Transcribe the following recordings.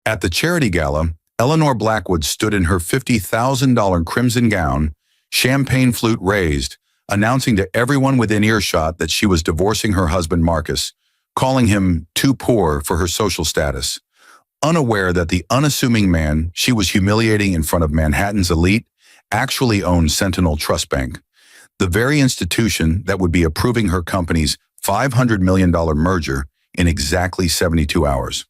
At the charity gala, Eleanor Blackwood stood in her $50,000 crimson gown, champagne flute raised, announcing to everyone within earshot that she was divorcing her husband Marcus, calling him too poor for her social status. Unaware that the unassuming man she was humiliating in front of Manhattan's elite actually owned Sentinel Trust Bank, the very institution that would be approving her company's $500 million merger in exactly 72 hours.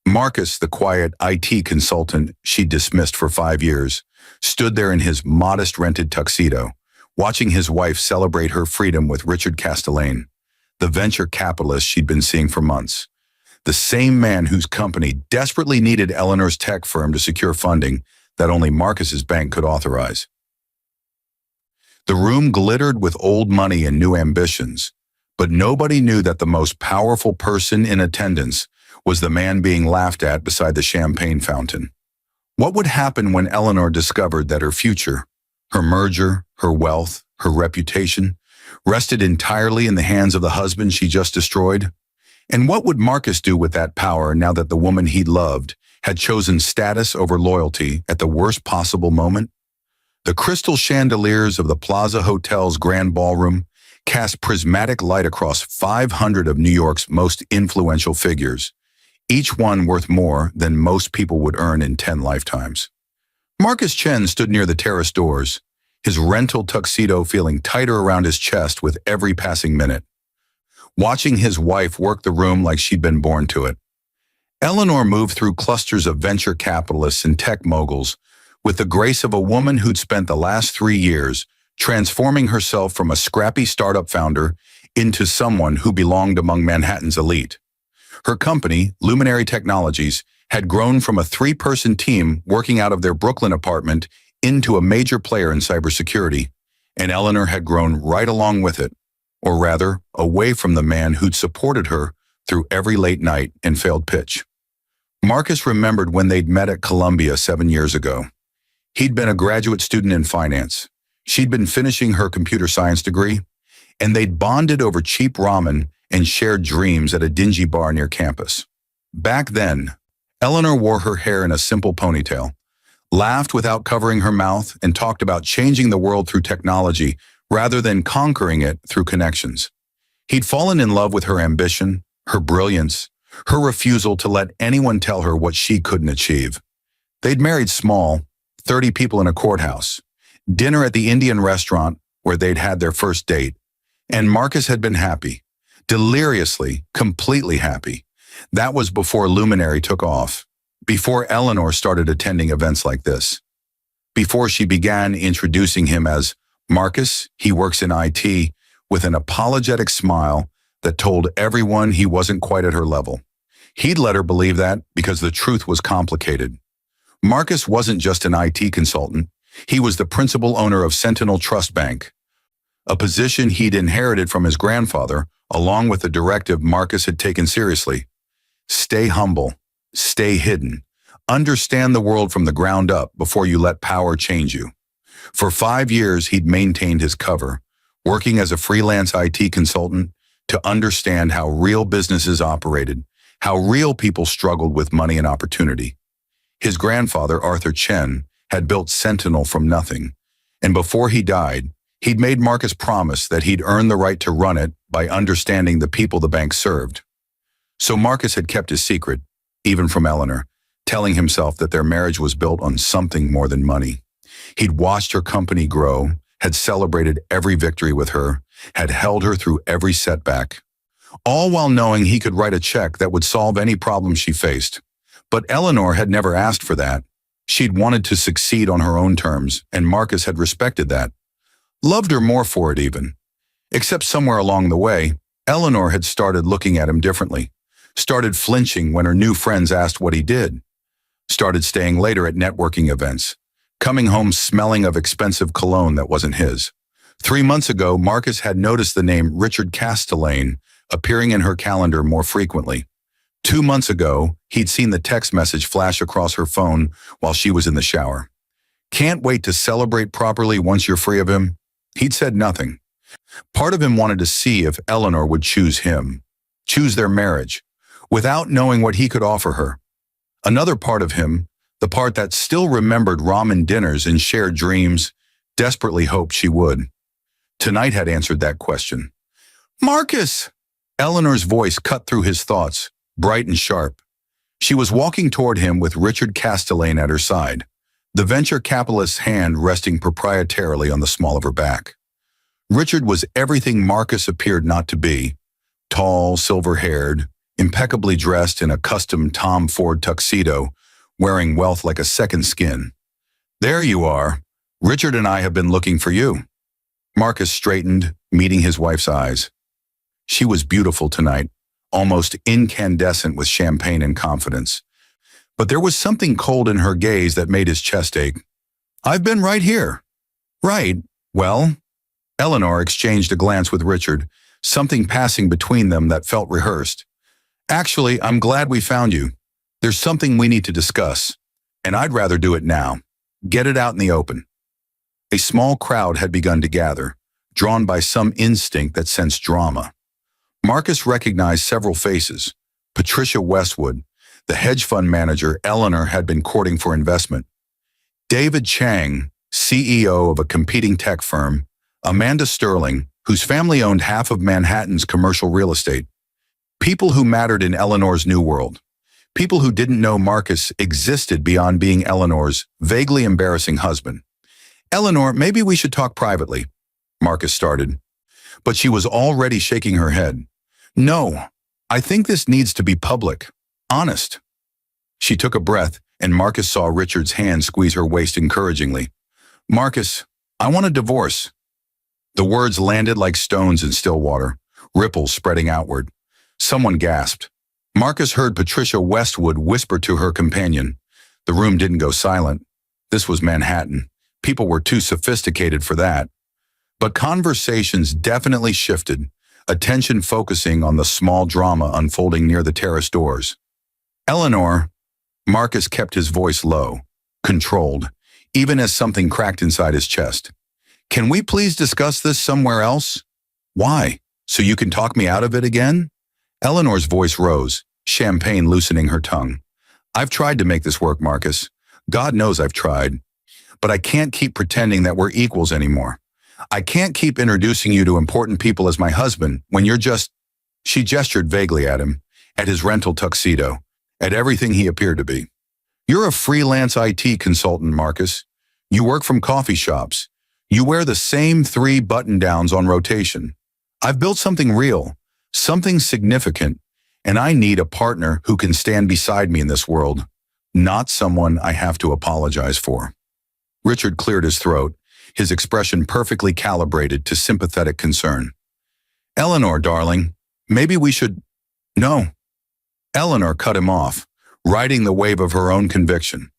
Marcus, the quiet IT consultant she dismissed for 5 years, stood there in his modest rented tuxedo, watching his wife celebrate her freedom with Richard Castellane, the venture capitalist she'd been seeing for months. The same man whose company desperately needed Eleanor's tech firm to secure funding that only Marcus's bank could authorize. The room glittered with old money and new ambitions, but nobody knew that the most powerful person in attendance was the man being laughed at beside the champagne fountain. What would happen when Eleanor discovered that her future, her merger, her wealth, her reputation, rested entirely in the hands of the husband she just destroyed? And what would Marcus do with that power now that the woman he loved had chosen status over loyalty at the worst possible moment? The crystal chandeliers of the Plaza Hotel's grand ballroom cast prismatic light across 500 of New York's most influential figures, each one worth more than most people would earn in 10 lifetimes. Marcus Chen stood near the terrace doors, his rental tuxedo feeling tighter around his chest with every passing minute, watching his wife work the room like she'd been born to it. Eleanor moved through clusters of venture capitalists and tech moguls with the grace of a woman who'd spent the last 3 years transforming herself from a scrappy startup founder into someone who belonged among Manhattan's elite. Her company, Luminary Technologies, had grown from a 3-person team working out of their Brooklyn apartment into a major player in cybersecurity, and Eleanor had grown right along with it, or rather, away from the man who'd supported her through every late night and failed pitch. Marcus remembered when they'd met at Columbia 7 years ago. He'd been a graduate student in finance. She'd been finishing her computer science degree, and they'd bonded over cheap ramen and shared dreams at a dingy bar near campus. Back then, Eleanor wore her hair in a simple ponytail, laughed without covering her mouth, and talked about changing the world through technology rather than conquering it through connections. He'd fallen in love with her ambition, her brilliance, her refusal to let anyone tell her what she couldn't achieve. They'd married small, 30 people in a courthouse, dinner at the Indian restaurant where they'd had their first date, and Marcus had been happy. Deliriously, completely happy. That was before Luminary took off, before Eleanor started attending events like this, before she began introducing him as Marcus, he works in IT, with an apologetic smile that told everyone he wasn't quite at her level. He'd let her believe that because the truth was complicated. Marcus wasn't just an IT consultant. He was the principal owner of Sentinel Trust Bank, a position he'd inherited from his grandfather, along with the directive Marcus had taken seriously. Stay humble, stay hidden, understand the world from the ground up before you let power change you. For 5 years, he'd maintained his cover, working as a freelance IT consultant to understand how real businesses operated, how real people struggled with money and opportunity. His grandfather, Arthur Chen, had built Sentinel from nothing, and before he died, he'd made Marcus promise that he'd earn the right to run it by understanding the people the bank served. So Marcus had kept his secret, even from Eleanor, telling himself that their marriage was built on something more than money. He'd watched her company grow, had celebrated every victory with her, had held her through every setback, all while knowing he could write a check that would solve any problem she faced. But Eleanor had never asked for that. She'd wanted to succeed on her own terms, and Marcus had respected that. Loved her more for it even. Except somewhere along the way, Eleanor had started looking at him differently, started flinching when her new friends asked what he did, started staying later at networking events, coming home smelling of expensive cologne that wasn't his. 3 months ago, Marcus had noticed the name Richard Castellane appearing in her calendar more frequently. 2 months ago, he'd seen the text message flash across her phone while she was in the shower. Can't wait to celebrate properly once you're free of him? He'd said nothing. Part of him wanted to see if Eleanor would choose him, choose their marriage, without knowing what he could offer her. Another part of him, the part that still remembered ramen dinners and shared dreams, desperately hoped she would. Tonight had answered that question. Marcus! Eleanor's voice cut through his thoughts, bright and sharp. She was walking toward him with Richard Castellane at her side, the venture capitalist's hand resting proprietarily on the small of her back. Richard was everything Marcus appeared not to be. Tall, silver-haired, impeccably dressed in a custom Tom Ford tuxedo, wearing wealth like a second skin. There you are. Richard and I have been looking for you. Marcus straightened, meeting his wife's eyes. She was beautiful tonight, almost incandescent with champagne and confidence. But there was something cold in her gaze that made his chest ache. I've been right here. Right. Well, Eleanor exchanged a glance with Richard, something passing between them that felt rehearsed. Actually, I'm glad we found you. There's something we need to discuss, and I'd rather do it now. Get it out in the open. A small crowd had begun to gather, drawn by some instinct that sensed drama. Marcus recognized several faces. Patricia Westwood, the hedge fund manager Eleanor had been courting for investment. David Chang, CEO of a competing tech firm. Amanda Sterling, whose family owned half of Manhattan's commercial real estate. People who mattered in Eleanor's new world. People who didn't know Marcus existed beyond being Eleanor's vaguely embarrassing husband. Eleanor, maybe we should talk privately, Marcus started. But she was already shaking her head. No, I think this needs to be public. Honest. She took a breath, and Marcus saw Richard's hand squeeze her waist encouragingly. Marcus, I want a divorce. The words landed like stones in still water, ripples spreading outward. Someone gasped. Marcus heard Patricia Westwood whisper to her companion. The room didn't go silent. This was Manhattan. People were too sophisticated for that. But conversations definitely shifted, attention focusing on the small drama unfolding near the terrace doors. Eleanor, Marcus kept his voice low, controlled, even as something cracked inside his chest. Can we please discuss this somewhere else? Why? So you can talk me out of it again? Eleanor's voice rose, champagne loosening her tongue. I've tried to make this work, Marcus. God knows I've tried. But I can't keep pretending that we're equals anymore. I can't keep introducing you to important people as my husband when you're just... She gestured vaguely at him, at his rental tuxedo, at everything he appeared to be. You're a freelance IT consultant, Marcus. You work from coffee shops. You wear the same 3 button-downs on rotation. I've built something real, something significant, and I need a partner who can stand beside me in this world, not someone I have to apologize for. Richard cleared his throat, his expression perfectly calibrated to sympathetic concern. Eleanor, darling, maybe we should... No. Eleanor cut him off, riding the wave of her own conviction.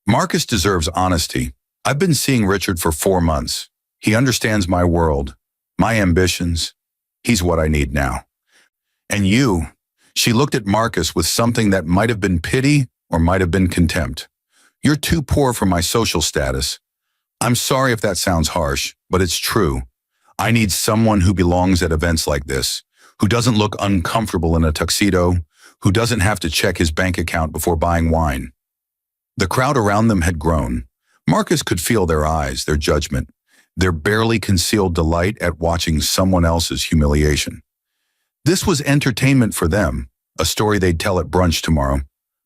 Marcus deserves honesty. I've been seeing Richard for 4 months. He understands my world, my ambitions. He's what I need now. And you, she looked at Marcus with something that might have been pity or might have been contempt. You're too poor for my social status. I'm sorry if that sounds harsh, but it's true. I need someone who belongs at events like this, who doesn't look uncomfortable in a tuxedo, who doesn't have to check his bank account before buying wine. The crowd around them had grown. Marcus could feel their eyes, their judgment, their barely concealed delight at watching someone else's humiliation. This was entertainment for them, a story they'd tell at brunch tomorrow,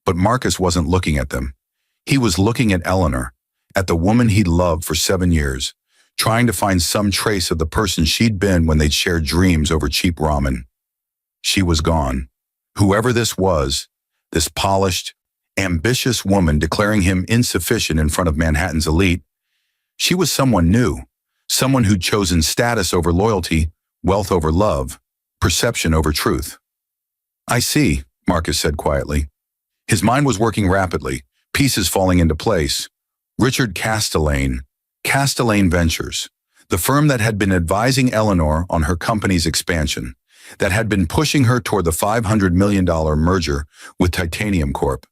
but Marcus wasn't looking at them. He was looking at Eleanor, at the woman he'd loved for 7 years, trying to find some trace of the person she'd been when they'd shared dreams over cheap ramen. She was gone. Whoever this was, this polished, ambitious woman declaring him insufficient in front of Manhattan's elite, she was someone new, someone who'd chosen status over loyalty, wealth over love, perception over truth. I see, Marcus said quietly. His mind was working rapidly, pieces falling into place. Richard Castellane, Castellane Ventures, the firm that had been advising Eleanor on her company's expansion, that had been pushing her toward the $500 million merger with Titanium Corp.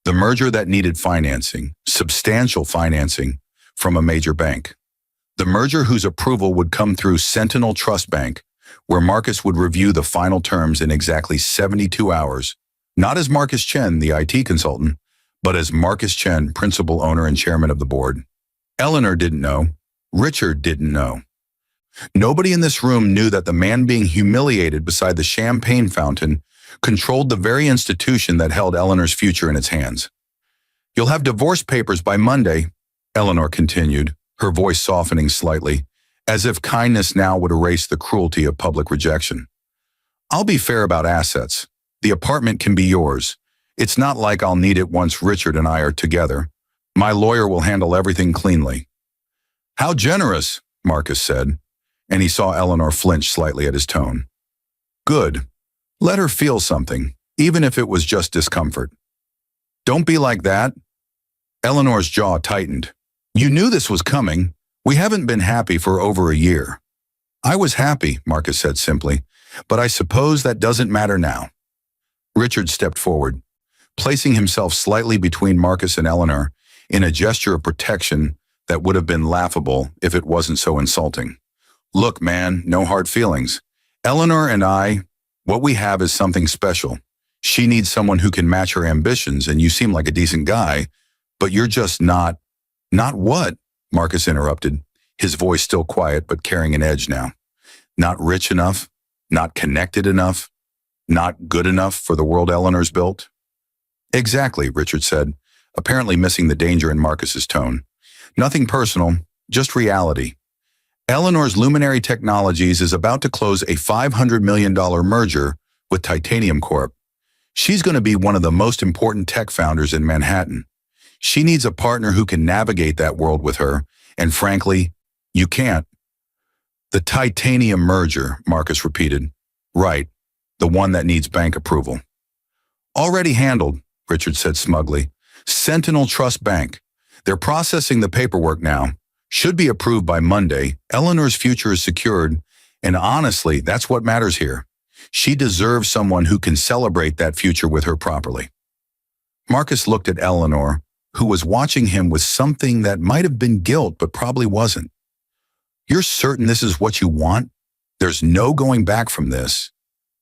The merger that needed financing, substantial financing, from a major bank. The merger whose approval would come through Sentinel Trust Bank, where Marcus would review the final terms in exactly 72 hours, not as Marcus Chen, the IT consultant, but as Marcus Chen, principal owner and chairman of the board. Eleanor didn't know. Richard didn't know. Nobody in this room knew that the man being humiliated beside the champagne fountain controlled the very institution that held Eleanor's future in its hands. "You'll have divorce papers by Monday," Eleanor continued, her voice softening slightly, as if kindness now would erase the cruelty of public rejection. "I'll be fair about assets. The apartment can be yours. It's not like I'll need it once Richard and I are together. My lawyer will handle everything cleanly." "How generous," Marcus said, and he saw Eleanor flinch slightly at his tone. "Good. Let her feel something, even if it was just discomfort." "Don't be like that." Eleanor's jaw tightened. "You knew this was coming. We haven't been happy for over a year." "I was happy," Marcus said simply, "but I suppose that doesn't matter now." Richard stepped forward, placing himself slightly between Marcus and Eleanor in a gesture of protection that would have been laughable if it wasn't so insulting. "Look, man, no hard feelings. Eleanor and I, what we have is something special. She needs someone who can match her ambitions, and you seem like a decent guy, but you're just not—" "Not what?" Marcus interrupted, his voice still quiet but carrying an edge now. "Not rich enough, not connected enough, not good enough for the world Eleanor's built?" "Exactly," Richard said, apparently missing the danger in Marcus's tone. "Nothing personal, just reality. Eleanor's Luminary Technologies is about to close a $500 million merger with Titanium Corp. She's going to be one of the most important tech founders in Manhattan. She needs a partner who can navigate that world with her, and frankly, you can't." "The Titanium merger," Marcus repeated. "Right, the one that needs bank approval." "Already handled," Richard said smugly. "Sentinel Trust Bank. They're processing the paperwork now. Should be approved by Monday. Eleanor's future is secured, and honestly, that's what matters here. She deserves someone who can celebrate that future with her properly." Marcus looked at Eleanor, who was watching him with something that might have been guilt but probably wasn't. "You're certain this is what you want? There's no going back from this."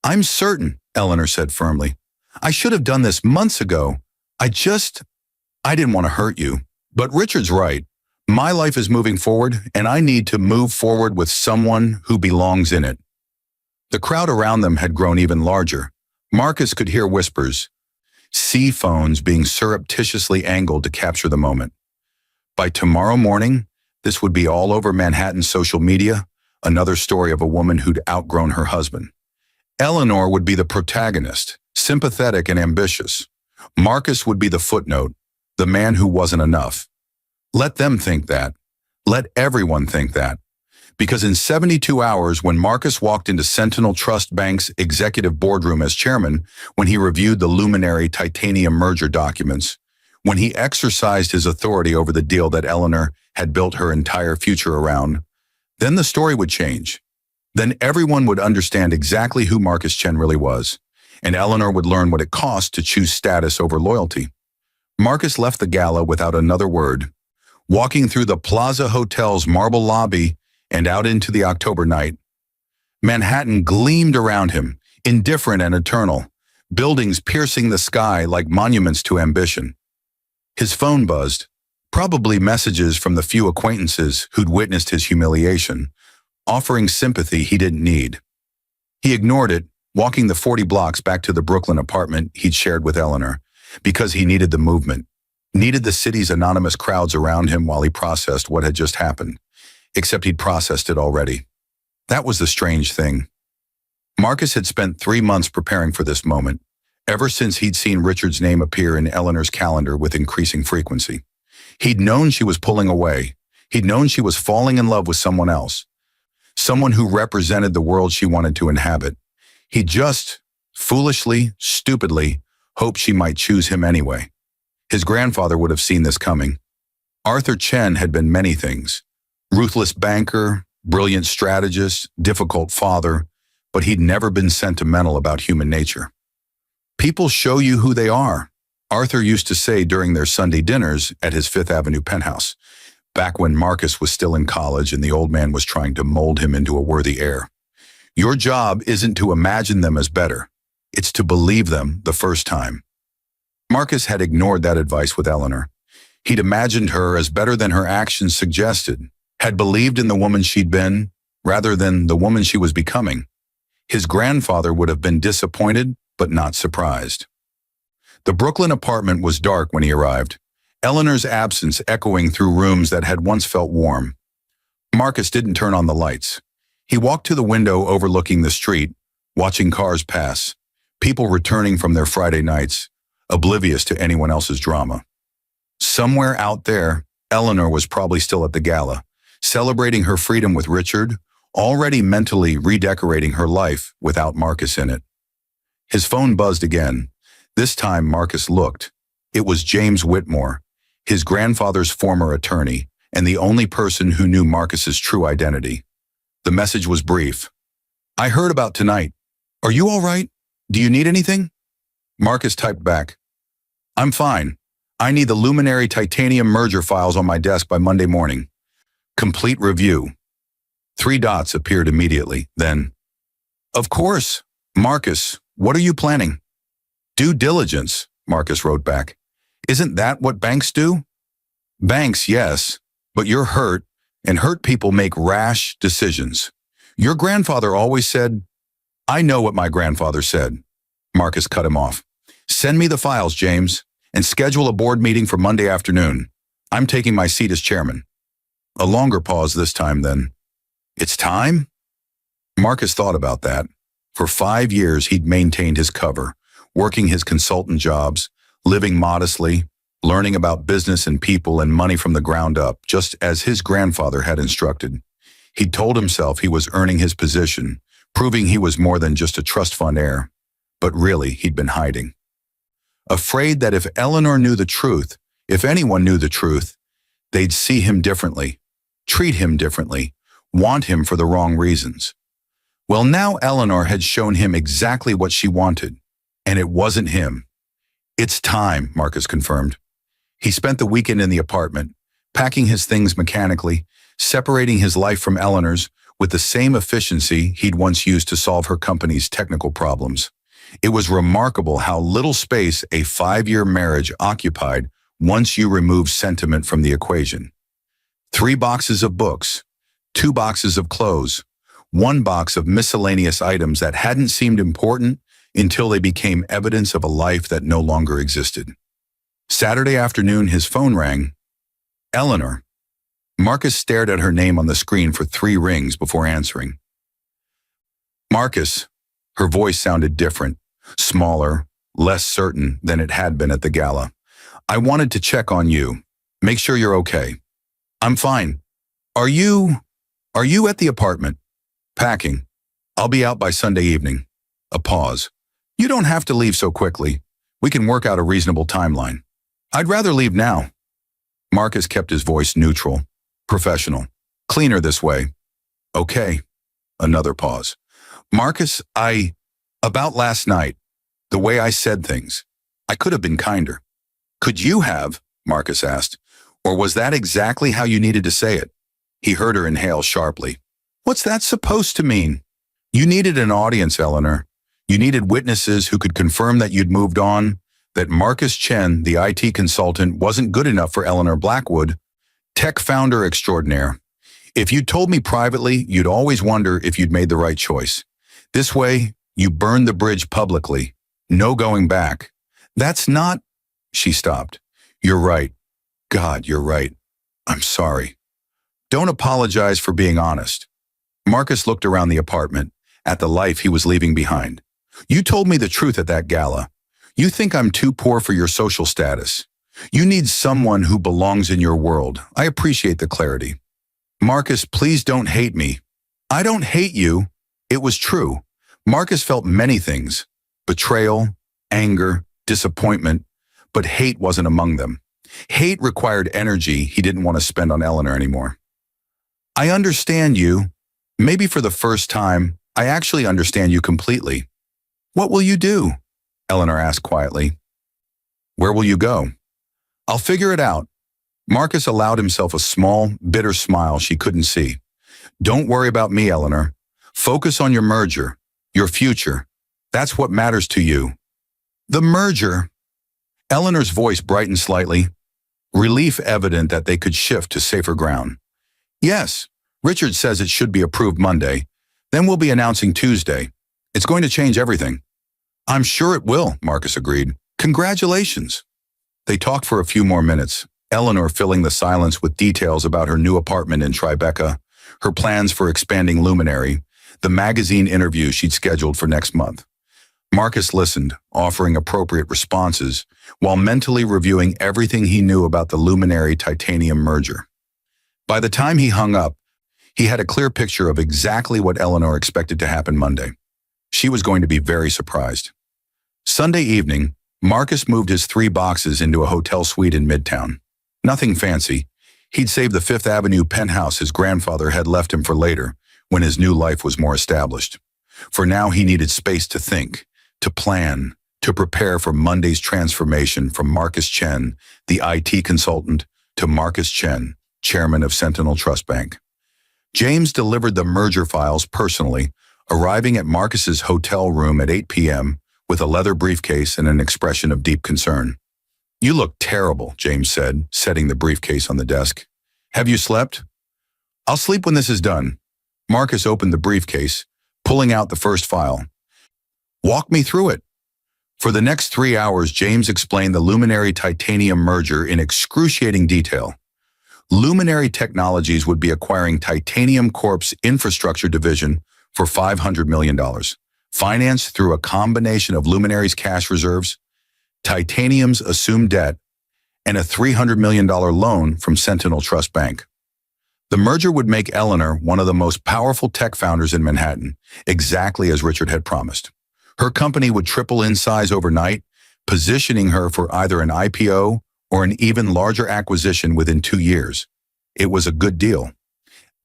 "I'm certain," Eleanor said firmly. "I should have done this months ago. I didn't want to hurt you. But Richard's right. My life is moving forward, and I need to move forward with someone who belongs in it." The crowd around them had grown even larger. Marcus could hear whispers, C phones being surreptitiously angled to capture the moment. By tomorrow morning, this would be all over Manhattan's social media, another story of a woman who'd outgrown her husband. Eleanor would be the protagonist, sympathetic and ambitious. Marcus would be the footnote, the man who wasn't enough. Let them think that. Let everyone think that. Because in 72 hours, when Marcus walked into Sentinel Trust Bank's executive boardroom as chairman, when he reviewed the Luminary Titanium merger documents, when he exercised his authority over the deal that Eleanor had built her entire future around, then the story would change. Then everyone would understand exactly who Marcus Chen really was, and Eleanor would learn what it cost to choose status over loyalty. Marcus left the gala without another word, walking through the Plaza Hotel's marble lobby and out into the October night. Manhattan gleamed around him, indifferent and eternal, buildings piercing the sky like monuments to ambition. His phone buzzed, probably messages from the few acquaintances who'd witnessed his humiliation, offering sympathy he didn't need. He ignored it, walking the 40 blocks back to the Brooklyn apartment he'd shared with Eleanor, because he needed the movement, needed the city's anonymous crowds around him while he processed what had just happened. Except he'd processed it already. That was the strange thing. Marcus had spent 3 months preparing for this moment, ever since he'd seen Richard's name appear in Eleanor's calendar with increasing frequency. He'd known she was pulling away. He'd known she was falling in love with someone else, someone who represented the world she wanted to inhabit. He just, foolishly, stupidly, hoped she might choose him anyway. His grandfather would have seen this coming. Arthur Chen had been many things. Ruthless banker, brilliant strategist, difficult father, but he'd never been sentimental about human nature. People show you who they are, Arthur used to say during their Sunday dinners at his Fifth Avenue penthouse, back when Marcus was still in college and the old man was trying to mold him into a worthy heir. Your job isn't to imagine them as better. It's to believe them the first time. Marcus had ignored that advice with Eleanor. He'd imagined her as better than her actions suggested, had believed in the woman she'd been, rather than the woman she was becoming. His grandfather would have been disappointed, but not surprised. The Brooklyn apartment was dark when he arrived, Eleanor's absence echoing through rooms that had once felt warm. Marcus didn't turn on the lights. He walked to the window overlooking the street, watching cars pass, people returning from their Friday nights, oblivious to anyone else's drama. Somewhere out there, Eleanor was probably still at the gala, celebrating her freedom with Richard, already mentally redecorating her life without Marcus in it. His phone buzzed again. This time Marcus looked. It was James Whitmore, his grandfather's former attorney, and the only person who knew Marcus's true identity. The message was brief. "I heard about tonight. Are you all right? Do you need anything?" Marcus typed back, "I'm fine. I need the Luminary Titanium merger files on my desk by Monday morning. Complete review." 3 dots appeared immediately, then, "Of course. Marcus, what are you planning?" "Due diligence," Marcus wrote back. "Isn't that what banks do?" "Banks, yes, but you're hurt, and hurt people make rash decisions. Your grandfather always said—" "I know what my grandfather said." Marcus cut him off. "Send me the files, James, and schedule a board meeting for Monday afternoon. I'm taking my seat as chairman." A longer pause this time, then. "It's time?" Marcus thought about that. For 5 years, he'd maintained his cover, working his consultant jobs, living modestly, learning about business and people and money from the ground up, just as his grandfather had instructed. He'd told himself he was earning his position, proving he was more than just a trust fund heir. But really, he'd been hiding. Afraid that if Eleanor knew the truth, if anyone knew the truth, they'd see him differently, treat him differently, want him for the wrong reasons. Well, now Eleanor had shown him exactly what she wanted, and it wasn't him. "It's time," Marcus confirmed. He spent the weekend in the apartment, packing his things mechanically, separating his life from Eleanor's with the same efficiency he'd once used to solve her company's technical problems. It was remarkable how little space a 5-year marriage occupied once you removed sentiment from the equation. 3 boxes of books, 2 boxes of clothes, 1 box of miscellaneous items that hadn't seemed important until they became evidence of a life that no longer existed. Saturday afternoon, his phone rang. Eleanor. Marcus stared at her name on the screen for 3 rings before answering. "Marcus." Her voice sounded different, smaller, less certain than it had been at the gala. "I wanted to check on you. Make sure you're okay." "I'm fine. Are you at the apartment?" "Packing. I'll be out by Sunday evening." A pause. "You don't have to leave so quickly. We can work out a reasonable timeline." "I'd rather leave now." Marcus kept his voice neutral, professional. "Cleaner this way." "Okay." Another pause. "Marcus, about last night, the way I said things. I could have been kinder." "Could you have?" Marcus asked. "Or was that exactly how you needed to say it?" He heard her inhale sharply. "What's that supposed to mean?" "You needed an audience, Eleanor. You needed witnesses who could confirm that you'd moved on, that Marcus Chen, the IT consultant, wasn't good enough for Eleanor Blackwood, tech founder extraordinaire. If you'd told me privately, you'd always wonder if you'd made the right choice. This way, you burned the bridge publicly. No going back. That's not—" She stopped. "You're right. God, you're right. I'm sorry." "Don't apologize for being honest." Marcus looked around the apartment, at the life he was leaving behind. "You told me the truth at that gala. You think I'm too poor for your social status. You need someone who belongs in your world. I appreciate the clarity." "Marcus, please don't hate me." "I don't hate you." It was true. Marcus felt many things: betrayal, anger, disappointment, but hate wasn't among them. Hate required energy he didn't want to spend on Eleanor anymore. "I understand you. Maybe for the first time, I actually understand you completely." "What will you do?" Eleanor asked quietly. "Where will you go?" "I'll figure it out." Marcus allowed himself a small, bitter smile she couldn't see. "Don't worry about me, Eleanor. Focus on your merger, your future. That's what matters to you." "The merger?" Eleanor's voice brightened slightly, relief evident that they could shift to safer ground. Yes, Richard says it should be approved Monday. Then we'll be announcing Tuesday. It's going to change everything. I'm sure it will, Marcus agreed. Congratulations. They talked for a few more minutes, Eleanor filling the silence with details about her new apartment in Tribeca, her plans for expanding Luminary, the magazine interview she'd scheduled for next month. Marcus listened, offering appropriate responses, while mentally reviewing everything he knew about the Luminary Titanium merger. By the time he hung up, he had a clear picture of exactly what Eleanor expected to happen Monday. She was going to be very surprised. Sunday evening, Marcus moved his 3 boxes into a hotel suite in Midtown. Nothing fancy. He'd saved the Fifth Avenue penthouse his grandfather had left him for later, when his new life was more established. For now, he needed space to think, to plan, to prepare for Monday's transformation from Marcus Chen, the IT consultant, to Marcus Chen, chairman of Sentinel Trust Bank. James delivered the merger files personally, arriving at Marcus's hotel room at 8 p.m. with a leather briefcase and an expression of deep concern. "You look terrible," James said, setting the briefcase on the desk. "Have you slept?" "I'll sleep when this is done." Marcus opened the briefcase, pulling out the first file. "Walk me through it." For the next 3 hours, James explained the Luminary Titanium merger in excruciating detail. Luminary Technologies would be acquiring Titanium Corp's infrastructure division for $500 million, financed through a combination of Luminary's cash reserves, Titanium's assumed debt, and a $300 million loan from Sentinel Trust Bank. The merger would make Eleanor one of the most powerful tech founders in Manhattan, exactly as Richard had promised. Her company would triple in size overnight, positioning her for either an IPO or an even larger acquisition within 2 years. It was a good deal.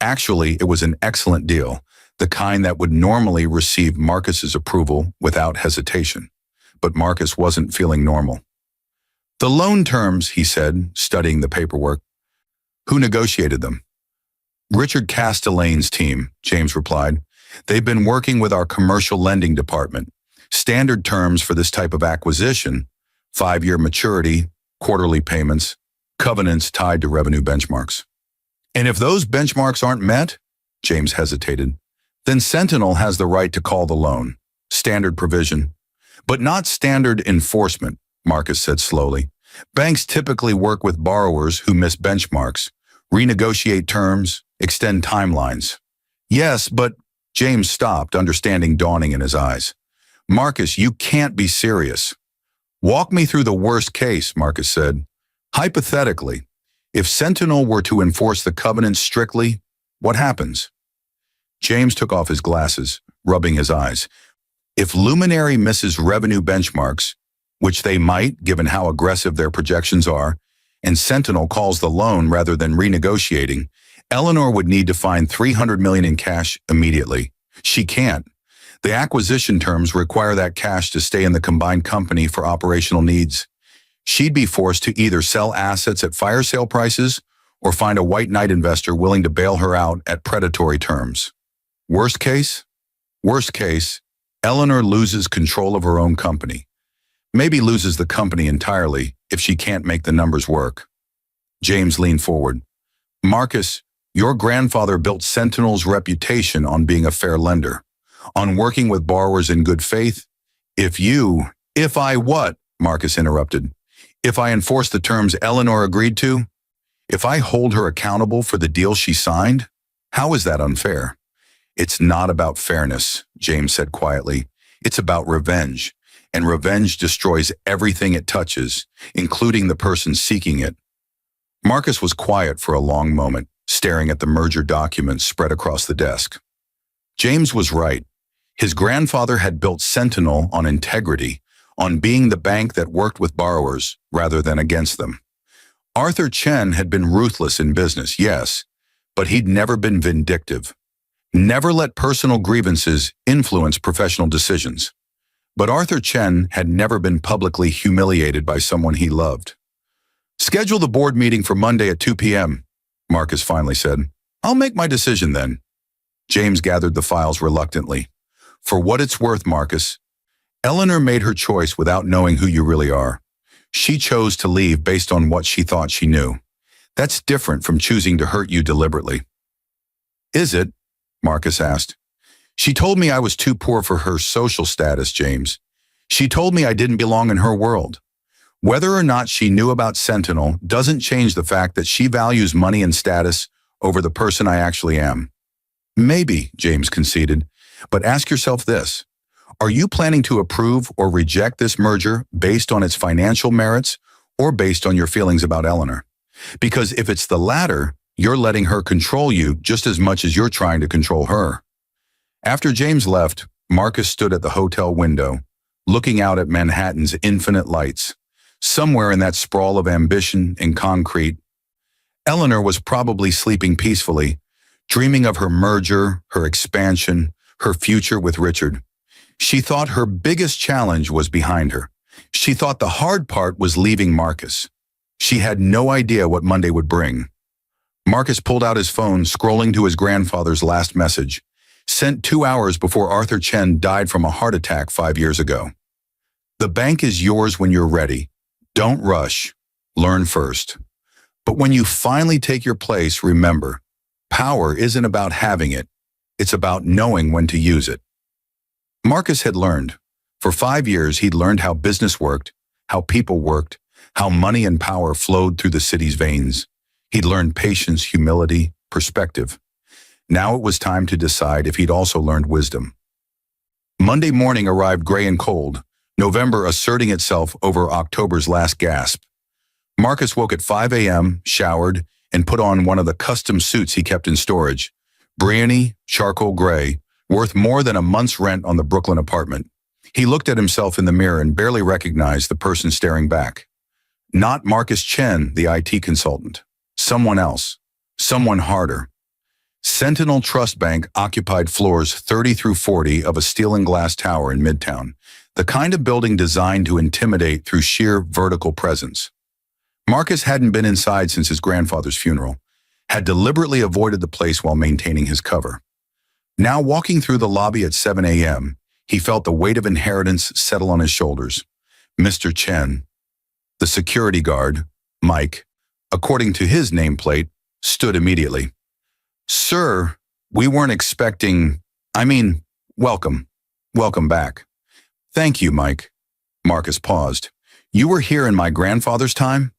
Actually, it was an excellent deal, the kind that would normally receive Marcus's approval without hesitation. But Marcus wasn't feeling normal. "The loan terms," he said, studying the paperwork. "Who negotiated them?" "Richard Castellane's team," James replied. "They've been working with our commercial lending department. Standard terms for this type of acquisition: 5-year maturity, quarterly payments, covenants tied to revenue benchmarks." "And if those benchmarks aren't met," James hesitated, "then Sentinel has the right to call the loan. Standard provision. But not standard enforcement," Marcus said slowly. "Banks typically work with borrowers who miss benchmarks, renegotiate terms, extend timelines." "Yes, but—" James stopped, understanding dawning in his eyes. "Marcus, you can't be serious." "Walk me through the worst case," Marcus said. "Hypothetically, if Sentinel were to enforce the covenant strictly, what happens?" James took off his glasses, rubbing his eyes. "If Luminary misses revenue benchmarks, which they might, given how aggressive their projections are, and Sentinel calls the loan rather than renegotiating, Eleanor would need to find $300 million in cash immediately. She can't. The acquisition terms require that cash to stay in the combined company for operational needs. She'd be forced to either sell assets at fire sale prices or find a white knight investor willing to bail her out at predatory terms. Worst case? Worst case, Eleanor loses control of her own company. Maybe loses the company entirely if she can't make the numbers work." James leaned forward. "Marcus, your grandfather built Sentinel's reputation on being a fair lender, on working with borrowers in good faith. If I what?" Marcus interrupted. "If I enforce the terms Eleanor agreed to? If I hold her accountable for the deal she signed? How is that unfair?" "It's not about fairness," James said quietly. "It's about revenge, and revenge destroys everything it touches, including the person seeking it." Marcus was quiet for a long moment, staring at the merger documents spread across the desk. James was right. His grandfather had built Sentinel on integrity, on being the bank that worked with borrowers rather than against them. Arthur Chen had been ruthless in business, yes, but he'd never been vindictive. Never let personal grievances influence professional decisions. But Arthur Chen had never been publicly humiliated by someone he loved. "Schedule the board meeting for Monday at 2 p.m., Marcus finally said. "I'll make my decision then." James gathered the files reluctantly. "For what it's worth, Marcus, Eleanor made her choice without knowing who you really are. She chose to leave based on what she thought she knew. That's different from choosing to hurt you deliberately. Is it? Marcus asked. She told me I was too poor for her social status, James. She told me I didn't belong in her world. Whether or not she knew about Sentinel doesn't change the fact that she values money and status over the person I actually am. Maybe, James conceded, but ask yourself this. Are you planning to approve or reject this merger based on its financial merits or based on your feelings about Eleanor? Because if it's the latter, you're letting her control you just as much as you're trying to control her. After James left, Marcus stood at the hotel window, looking out at Manhattan's infinite lights. Somewhere in that sprawl of ambition and concrete, Eleanor was probably sleeping peacefully, dreaming of her merger, her expansion, her future with Richard. She thought her biggest challenge was behind her. She thought the hard part was leaving Marcus. She had no idea what Monday would bring. Marcus pulled out his phone, scrolling to his grandfather's last message, sent 2 hours before Arthur Chen died from a heart attack 5 years ago. The bank is yours when you're ready. Don't rush. Learn first. But when you finally take your place, remember, power isn't about having it. It's about knowing when to use it. Marcus had learned. For 5 years, he'd learned how business worked, how people worked, how money and power flowed through the city's veins. He'd learned patience, humility, perspective. Now it was time to decide if he'd also learned wisdom. Monday morning arrived gray and cold, November asserting itself over October's last gasp. Marcus woke at 5 a.m., showered, and put on one of the custom suits he kept in storage. Briony, charcoal gray, worth more than a month's rent on the Brooklyn apartment. He looked at himself in the mirror and barely recognized the person staring back. Not Marcus Chen, the IT consultant. Someone else. Someone harder. Sentinel Trust Bank occupied floors 30 through 40 of a steel and glass tower in Midtown, the kind of building designed to intimidate through sheer vertical presence. Marcus hadn't been inside since his grandfather's funeral, had deliberately avoided the place while maintaining his cover. Now walking through the lobby at 7 a.m., he felt the weight of inheritance settle on his shoulders. Mr. Chen. The security guard, Mike, according to his nameplate, stood immediately. Sir, we weren't expecting, welcome. Welcome back. Thank you, Mike. Marcus paused. You were here in my grandfather's time?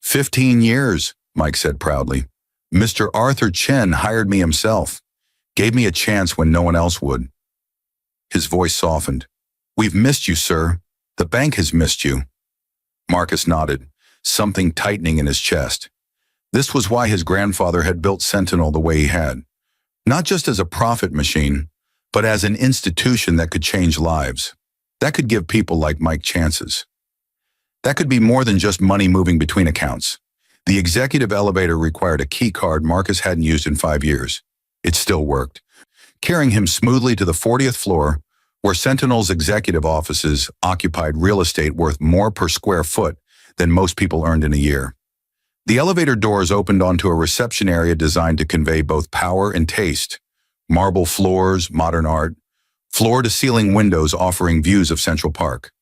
15 years, Mike said proudly. Mr. Arthur Chen hired me himself, gave me a chance when no one else would. His voice softened. We've missed you, sir. The bank has missed you. Marcus nodded, something tightening in his chest. This was why his grandfather had built Sentinel the way he had. Not just as a profit machine, but as an institution that could change lives. That could give people like Mike chances. That could be more than just money moving between accounts. The executive elevator required a key card Marcus hadn't used in 5 years. It still worked, carrying him smoothly to the 40th floor, where Sentinel's executive offices occupied real estate worth more per square foot than most people earned in a year. The elevator doors opened onto a reception area designed to convey both power and taste. Marble floors, modern art, floor-to-ceiling windows offering views of Central Park.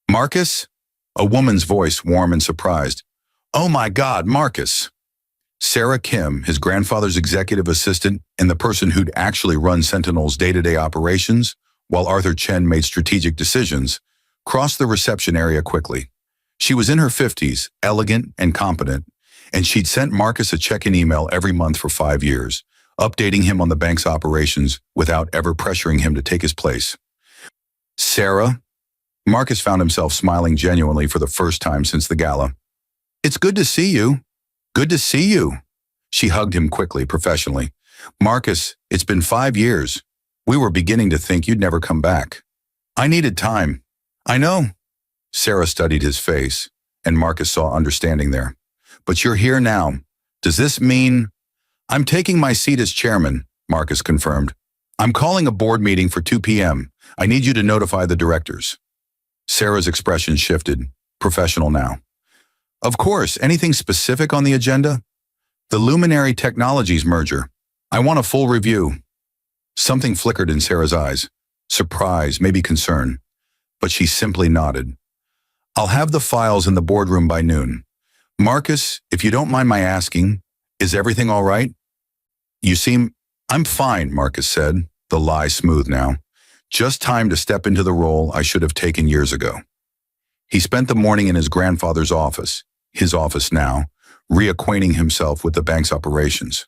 Marcus? A woman's voice, warm and surprised. Oh my God, Marcus! Sarah Kim, his grandfather's executive assistant and the person who'd actually run Sentinel's day-to-day operations, while Arthur Chen made strategic decisions, crossed the reception area quickly. She was in her 50s, elegant and competent, and she'd sent Marcus a check-in email every month for 5 years, updating him on the bank's operations without ever pressuring him to take his place. Sarah? Marcus found himself smiling genuinely for the first time since the gala. It's good to see you. Good to see you. She hugged him quickly, professionally. Marcus, it's been 5 years. We were beginning to think you'd never come back. I needed time. I know. Sarah studied his face, and Marcus saw understanding there. But you're here now. Does this mean... I'm taking my seat as chairman, Marcus confirmed. I'm calling a board meeting for 2 p.m. I need you to notify the directors. Sarah's expression shifted, professional now. Of course, anything specific on the agenda? The Luminary Technologies merger. I want a full review. Something flickered in Sarah's eyes. Surprise, maybe concern. But she simply nodded. I'll have the files in the boardroom by noon. Marcus, if you don't mind my asking, is everything all right? You seem... I'm fine, Marcus said, the lie smooth now. Just time to step into the role I should have taken years ago. He spent the morning in his grandfather's office, his office now, reacquainting himself with the bank's operations.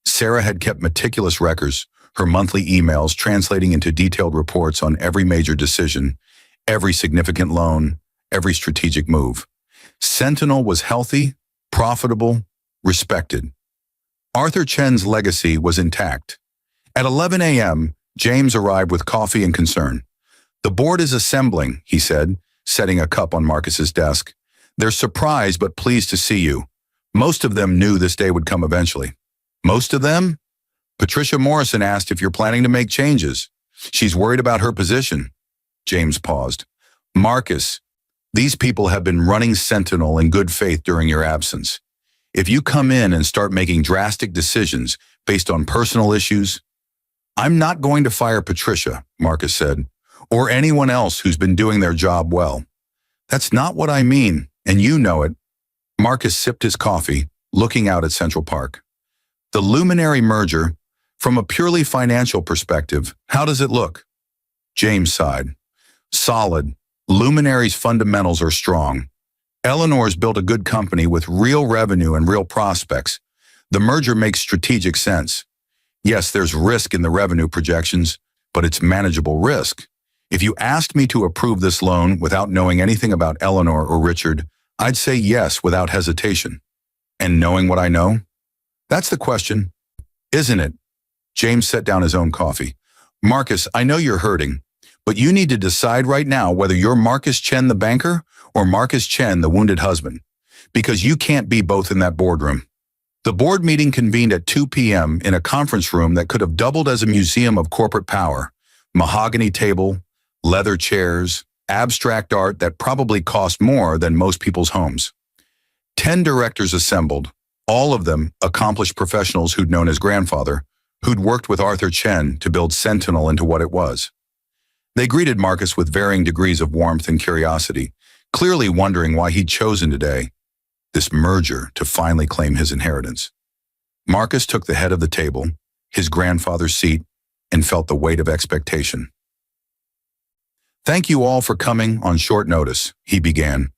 Sarah had kept meticulous records, her monthly emails translating into detailed reports on every major decision, every significant loan, every strategic move. Sentinel was healthy, profitable, respected. Arthur Chen's legacy was intact. At 11 a.m., James arrived with coffee and concern. The board is assembling, he said, setting a cup on Marcus's desk. They're surprised but pleased to see you. Most of them knew this day would come eventually. Most of them? Patricia Morrison asked if you're planning to make changes. She's worried about her position. James paused. Marcus, these people have been running Sentinel in good faith during your absence. If you come in and start making drastic decisions based on personal issues, I'm not going to fire Patricia, Marcus said, or anyone else who's been doing their job well. That's not what I mean, and you know it. Marcus sipped his coffee, looking out at Central Park. The Luminary merger, from a purely financial perspective, how does it look? James sighed. Solid. Luminary's fundamentals are strong. Eleanor's built a good company with real revenue and real prospects. The merger makes strategic sense. Yes, there's risk in the revenue projections, but it's manageable risk. If you asked me to approve this loan without knowing anything about Eleanor or Richard, I'd say yes without hesitation. And knowing what I know? That's the question, isn't it? James set down his own coffee. Marcus, I know you're hurting, but you need to decide right now whether you're Marcus Chen the banker or Marcus Chen the wounded husband, because you can't be both in that boardroom. The board meeting convened at 2 p.m. in a conference room that could have doubled as a museum of corporate power. Mahogany table, leather chairs, abstract art that probably cost more than most people's homes. 10 directors assembled, all of them accomplished professionals who'd known his grandfather, who'd worked with Arthur Chen to build Sentinel into what it was. They greeted Marcus with varying degrees of warmth and curiosity, clearly wondering why he'd chosen today, this merger, to finally claim his inheritance. Marcus took the head of the table, his grandfather's seat, and felt the weight of expectation. Thank you all for coming on short notice, he began.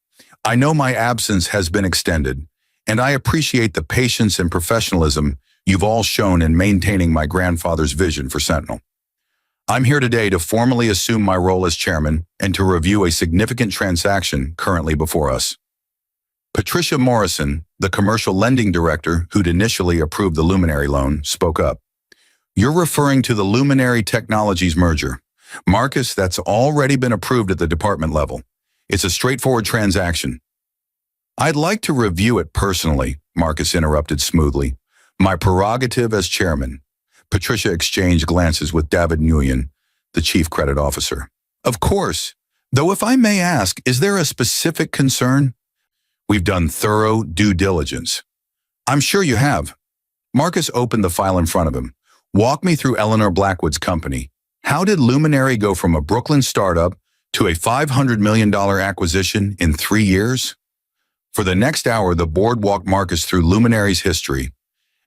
I know my absence has been extended, and I appreciate the patience and professionalism you've all shown in maintaining my grandfather's vision for Sentinel. I'm here today to formally assume my role as chairman and to review a significant transaction currently before us. Patricia Morrison, the commercial lending director who'd initially approved the Luminary loan, spoke up. You're referring to the Luminary Technologies merger. Marcus, that's already been approved at the department level. It's a straightforward transaction. I'd like to review it personally, Marcus interrupted smoothly. My prerogative as chairman. Patricia exchanged glances with David Nguyen, the chief credit officer. Of course, though if I may ask, is there a specific concern? We've done thorough due diligence. I'm sure you have. Marcus opened the file in front of him. Walk me through Eleanor Blackwood's company. How did Luminary go from a Brooklyn startup to a $500 million acquisition in 3 years? For the next hour, the board walked Marcus through Luminary's history.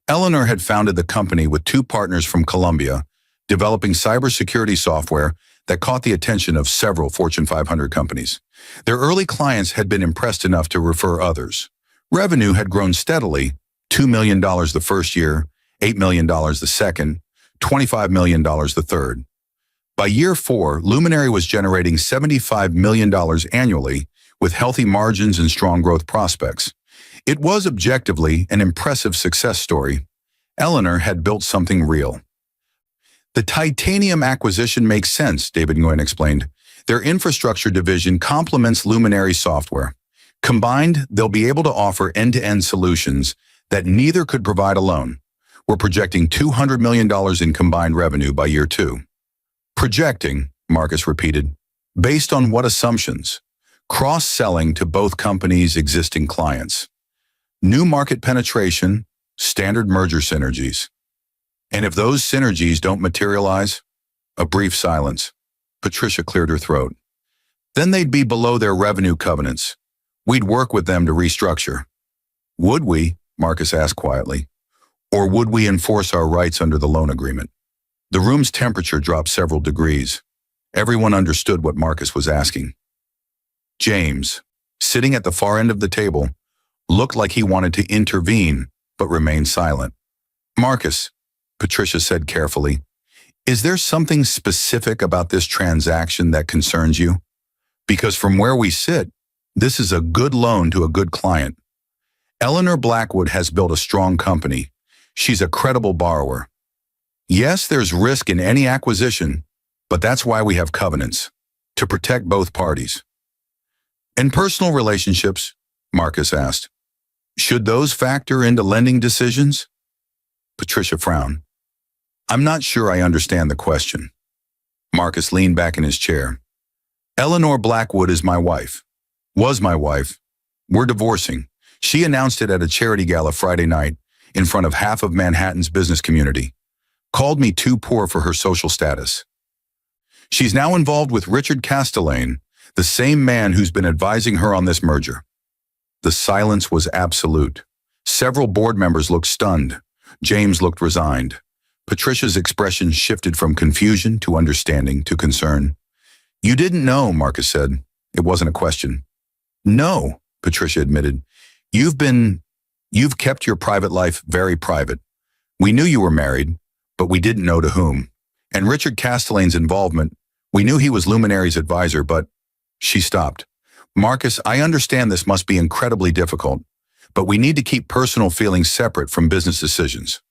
Eleanor had founded the company with 2 partners from Colombia, developing cybersecurity software that caught the attention of several Fortune 500 companies. Their early clients had been impressed enough to refer others. Revenue had grown steadily, $2 million the first year, $8 million the second, $25 million the third. By year 4, Luminary was generating $75 million annually with healthy margins and strong growth prospects. It was objectively an impressive success story. Eleanor had built something real. The titanium acquisition makes sense, David Nguyen explained. Their infrastructure division complements Luminary's software. Combined, they'll be able to offer end-to-end solutions that neither could provide alone. We're projecting $200 million in combined revenue by year 2. Projecting, Marcus repeated. Based on what assumptions? Cross-selling to both companies' existing clients. New market penetration, standard merger synergies. And if those synergies don't materialize? A brief silence. Patricia cleared her throat. Then they'd be below their revenue covenants. We'd work with them to restructure. Would we? Marcus asked quietly. Or would we enforce our rights under the loan agreement? The room's temperature dropped several degrees. Everyone understood what Marcus was asking. James, sitting at the far end of the table, looked like he wanted to intervene, but remained silent. Marcus, Patricia said carefully, is there something specific about this transaction that concerns you? Because from where we sit, this is a good loan to a good client. Eleanor Blackwood has built a strong company. She's a credible borrower. Yes, there's risk in any acquisition, but that's why we have covenants, to protect both parties. In personal relationships, Marcus asked, should those factor into lending decisions? Patricia frowned. I'm not sure I understand the question. Marcus leaned back in his chair. Eleanor Blackwood is my wife. Was my wife. We're divorcing. She announced it at a charity gala Friday night in front of half of Manhattan's business community. Called me too poor for her social status. She's now involved with Richard Castellane, the same man who's been advising her on this merger. The silence was absolute. Several board members looked stunned. James looked resigned. Patricia's expression shifted from confusion to understanding to concern. You didn't know, Marcus said. It wasn't a question. No, Patricia admitted. You've kept your private life very private. We knew you were married, but we didn't know to whom. And Richard Castellane's involvement, we knew he was Luminary's advisor, but she stopped. Marcus, I understand this must be incredibly difficult, but we need to keep personal feelings separate from business decisions.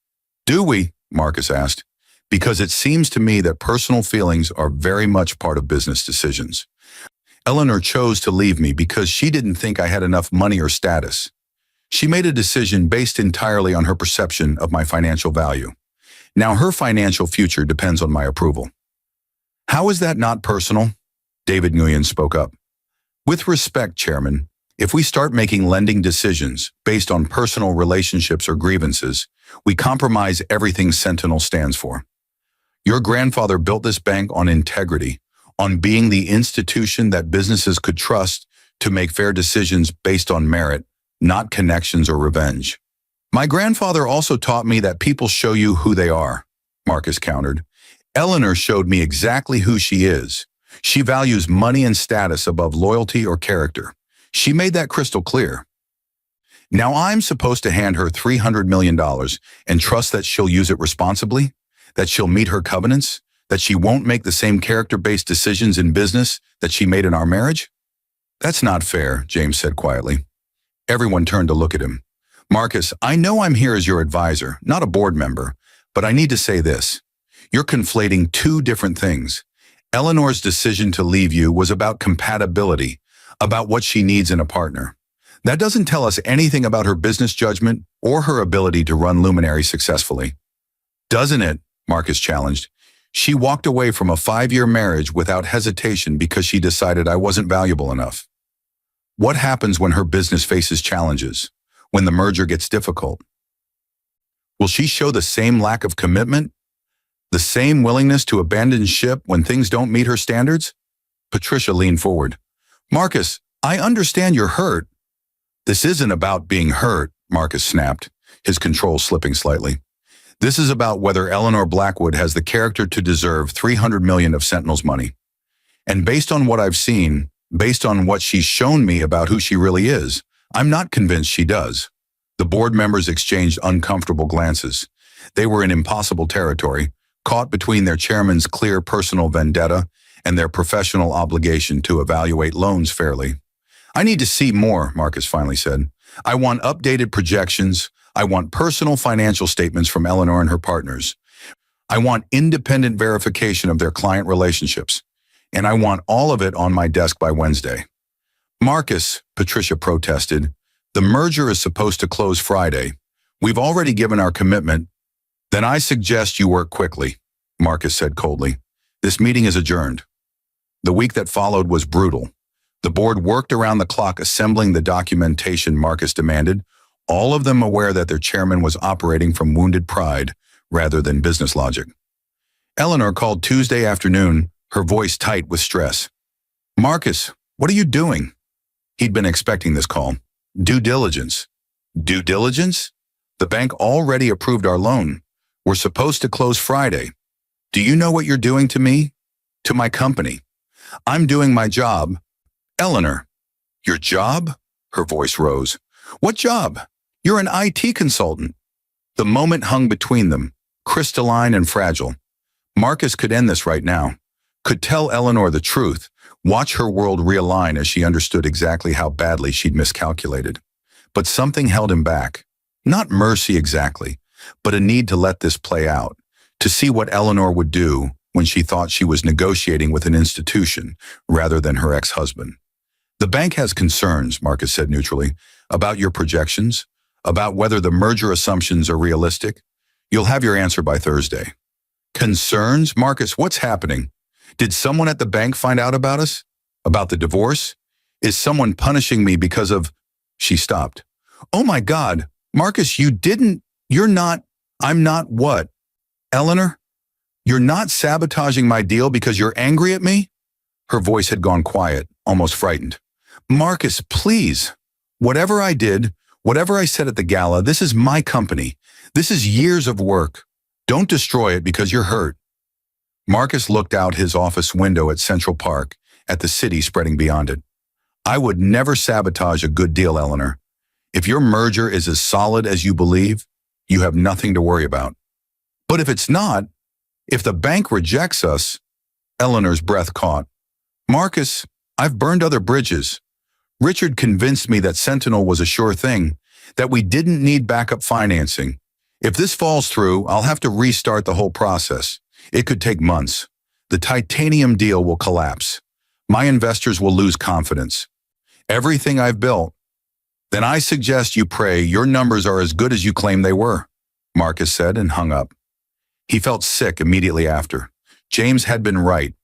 Do we? Marcus asked. Because it seems to me that personal feelings are very much part of business decisions. Eleanor chose to leave me because she didn't think I had enough money or status. She made a decision based entirely on her perception of my financial value. Now her financial future depends on my approval. How is that not personal? David Nguyen spoke up. With respect, Chairman, if we start making lending decisions based on personal relationships or grievances, we compromise everything Sentinel stands for. Your grandfather built this bank on integrity, on being the institution that businesses could trust to make fair decisions based on merit, not connections or revenge. My grandfather also taught me that people show you who they are, Marcus countered. Eleanor showed me exactly who she is. She values money and status above loyalty or character. She made that crystal clear. Now I'm supposed to hand her $300 million and trust that she'll use it responsibly, that she'll meet her covenants, that she won't make the same character-based decisions in business that she made in our marriage? That's not fair, James said quietly. Everyone turned to look at him. Marcus, I know I'm here as your advisor, not a board member, but I need to say this. You're conflating two different things. Eleanor's decision to leave you was about compatibility, about what she needs in a partner. That doesn't tell us anything about her business judgment or her ability to run Luminary successfully. Doesn't it? Marcus challenged. She walked away from a 5-year marriage without hesitation because she decided I wasn't valuable enough. What happens when her business faces challenges, when the merger gets difficult? Will she show the same lack of commitment? The same willingness to abandon ship when things don't meet her standards? Patricia leaned forward. Marcus, I understand you're hurt. This isn't about being hurt, Marcus snapped, his control slipping slightly. This is about whether Eleanor Blackwood has the character to deserve $300 million of Sentinel's money. And based on what I've seen, based on what she's shown me about who she really is, I'm not convinced she does. The board members exchanged uncomfortable glances. They were in impossible territory, caught between their chairman's clear personal vendetta and their professional obligation to evaluate loans fairly. I need to see more, Marcus finally said. I want updated projections. I want personal financial statements from Eleanor and her partners. I want independent verification of their client relationships. And I want all of it on my desk by Wednesday. Marcus, Patricia protested, the merger is supposed to close Friday. We've already given our commitment. Then I suggest you work quickly, Marcus said coldly. This meeting is adjourned. The week that followed was brutal. The board worked around the clock assembling the documentation Marcus demanded, all of them aware that their chairman was operating from wounded pride rather than business logic. Eleanor called Tuesday afternoon, her voice tight with stress. Marcus, what are you doing? He'd been expecting this call. Due diligence. Due diligence? The bank already approved our loan. We're supposed to close Friday. Do you know what you're doing to me? To my company. I'm doing my job. Eleanor. Your job? Her voice rose. What job? You're an IT consultant. The moment hung between them, crystalline and fragile. Marcus could end this right now. Could tell Eleanor the truth, watch her world realign as she understood exactly how badly she'd miscalculated. But something held him back. Not mercy exactly, but a need to let this play out, to see what Eleanor would do when she thought she was negotiating with an institution rather than her ex-husband. The bank has concerns, Marcus said neutrally, about your projections, about whether the merger assumptions are realistic. You'll have your answer by Thursday. Concerns? Marcus, what's happening? Did someone at the bank find out about us? About the divorce? Is someone punishing me because of... She stopped. Oh my God, Marcus, I'm not what? Eleanor? You're not sabotaging my deal because you're angry at me? Her voice had gone quiet, almost frightened. Marcus, please. Whatever I did, whatever I said at the gala, this is my company. This is years of work. Don't destroy it because you're hurt. Marcus looked out his office window at Central Park, at the city spreading beyond it. I would never sabotage a good deal, Eleanor. If your merger is as solid as you believe, you have nothing to worry about. But if it's not, if the bank rejects us, Eleanor's breath caught. Marcus, I've burned other bridges. Richard convinced me that Sentinel was a sure thing, that we didn't need backup financing. If this falls through, I'll have to restart the whole process. It could take months. The titanium deal will collapse. My investors will lose confidence. Everything I've built. Then I suggest you pray your numbers are as good as you claim they were, Marcus said and hung up. He felt sick immediately after. James had been right.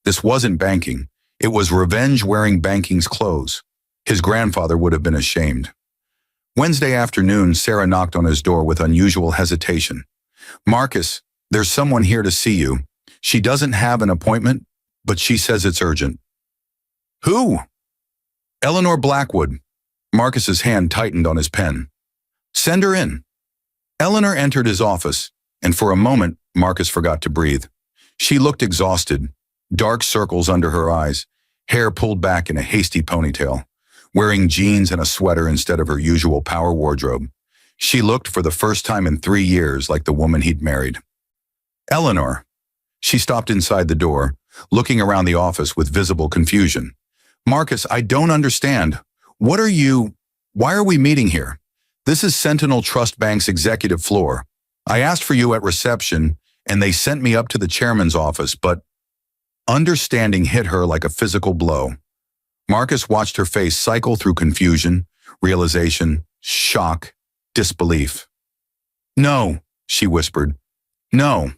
This wasn't banking. It was revenge wearing banking's clothes. His grandfather would have been ashamed. Wednesday afternoon, Sarah knocked on his door with unusual hesitation. Marcus, there's someone here to see you. She doesn't have an appointment, but she says it's urgent. Who? Eleanor Blackwood. Marcus's hand tightened on his pen. Send her in. Eleanor entered his office, and for a moment, Marcus forgot to breathe. She looked exhausted, dark circles under her eyes, hair pulled back in a hasty ponytail, wearing jeans and a sweater instead of her usual power wardrobe. She looked for the first time in 3 years like the woman he'd married. Eleanor. She stopped inside the door, looking around the office with visible confusion. Marcus, I don't understand. Why are we meeting here? This is Sentinel Trust Bank's executive floor. I asked for you at reception, and they sent me up to the chairman's office, but understanding hit her like a physical blow. Marcus watched her face cycle through confusion, realization, shock, disbelief. No, she whispered. No,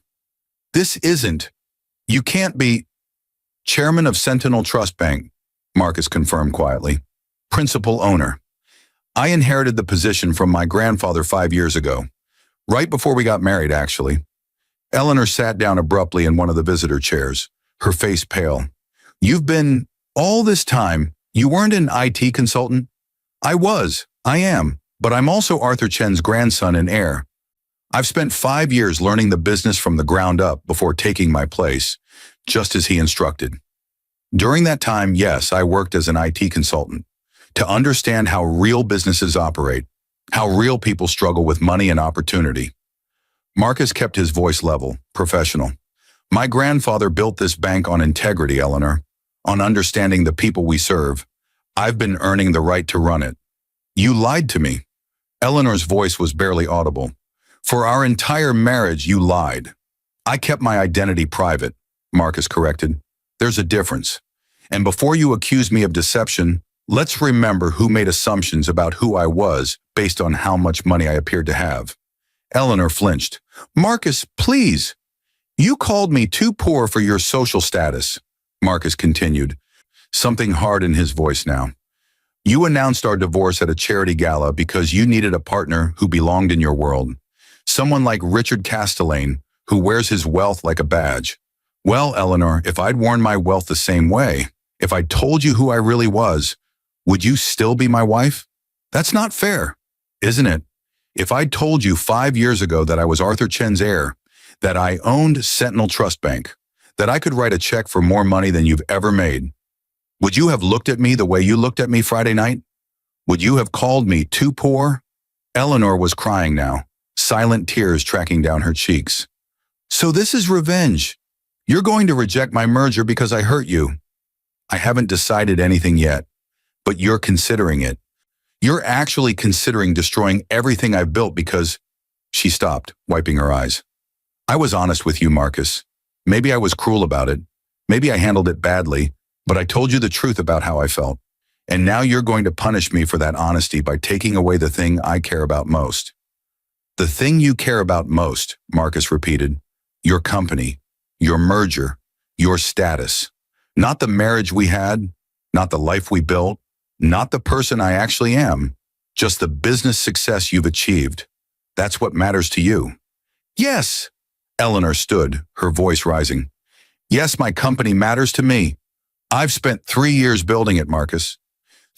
this isn't. You can't be chairman of Sentinel Trust Bank, Marcus confirmed quietly. Principal owner. I inherited the position from my grandfather 5 years ago. Right before we got married, actually. Eleanor sat down abruptly in one of the visitor chairs, her face pale. You've been, all this time, you weren't an IT consultant? I am, but I'm also Arthur Chen's grandson and heir. I've spent 5 years learning the business from the ground up before taking my place, just as he instructed. During that time, yes, I worked as an IT consultant, to understand how real businesses operate, how real people struggle with money and opportunity. Marcus kept his voice level, professional. My grandfather built this bank on integrity, Eleanor, on understanding the people we serve. I've been earning the right to run it. You lied to me. Eleanor's voice was barely audible. For our entire marriage, you lied. I kept my identity private, Marcus corrected. There's a difference. And before you accuse me of deception, let's remember who made assumptions about who I was based on how much money I appeared to have. Eleanor flinched. Marcus, please. You called me too poor for your social status, Marcus continued, something hard in his voice now. You announced our divorce at a charity gala because you needed a partner who belonged in your world. Someone like Richard Castellane, who wears his wealth like a badge. Well, Eleanor, if I'd worn my wealth the same way, If I told you who I really was, would you still be my wife? That's not fair, isn't it? If I'd told you 5 years ago that I was Arthur Chen's heir, that I owned Sentinel Trust Bank, that I could write a check for more money than you've ever made, would you have looked at me the way you looked at me Friday night? Would you have called me too poor? Eleanor was crying now, silent tears tracking down her cheeks. So this is revenge. You're going to reject my merger because I hurt you. I haven't decided anything yet, but you're considering it. You're actually considering destroying everything I've built because… She stopped, wiping her eyes. I was honest with you, Marcus. Maybe I was cruel about it. Maybe I handled it badly, but I told you the truth about how I felt. And now you're going to punish me for that honesty by taking away the thing I care about most. The thing you care about most, Marcus repeated. Your company, your merger, your status. Not the marriage we had, not the life we built, not the person I actually am, just the business success you've achieved. That's what matters to you. Yes, Eleanor stood, her voice rising. Yes, my company matters to me. I've spent 3 years building it, Marcus.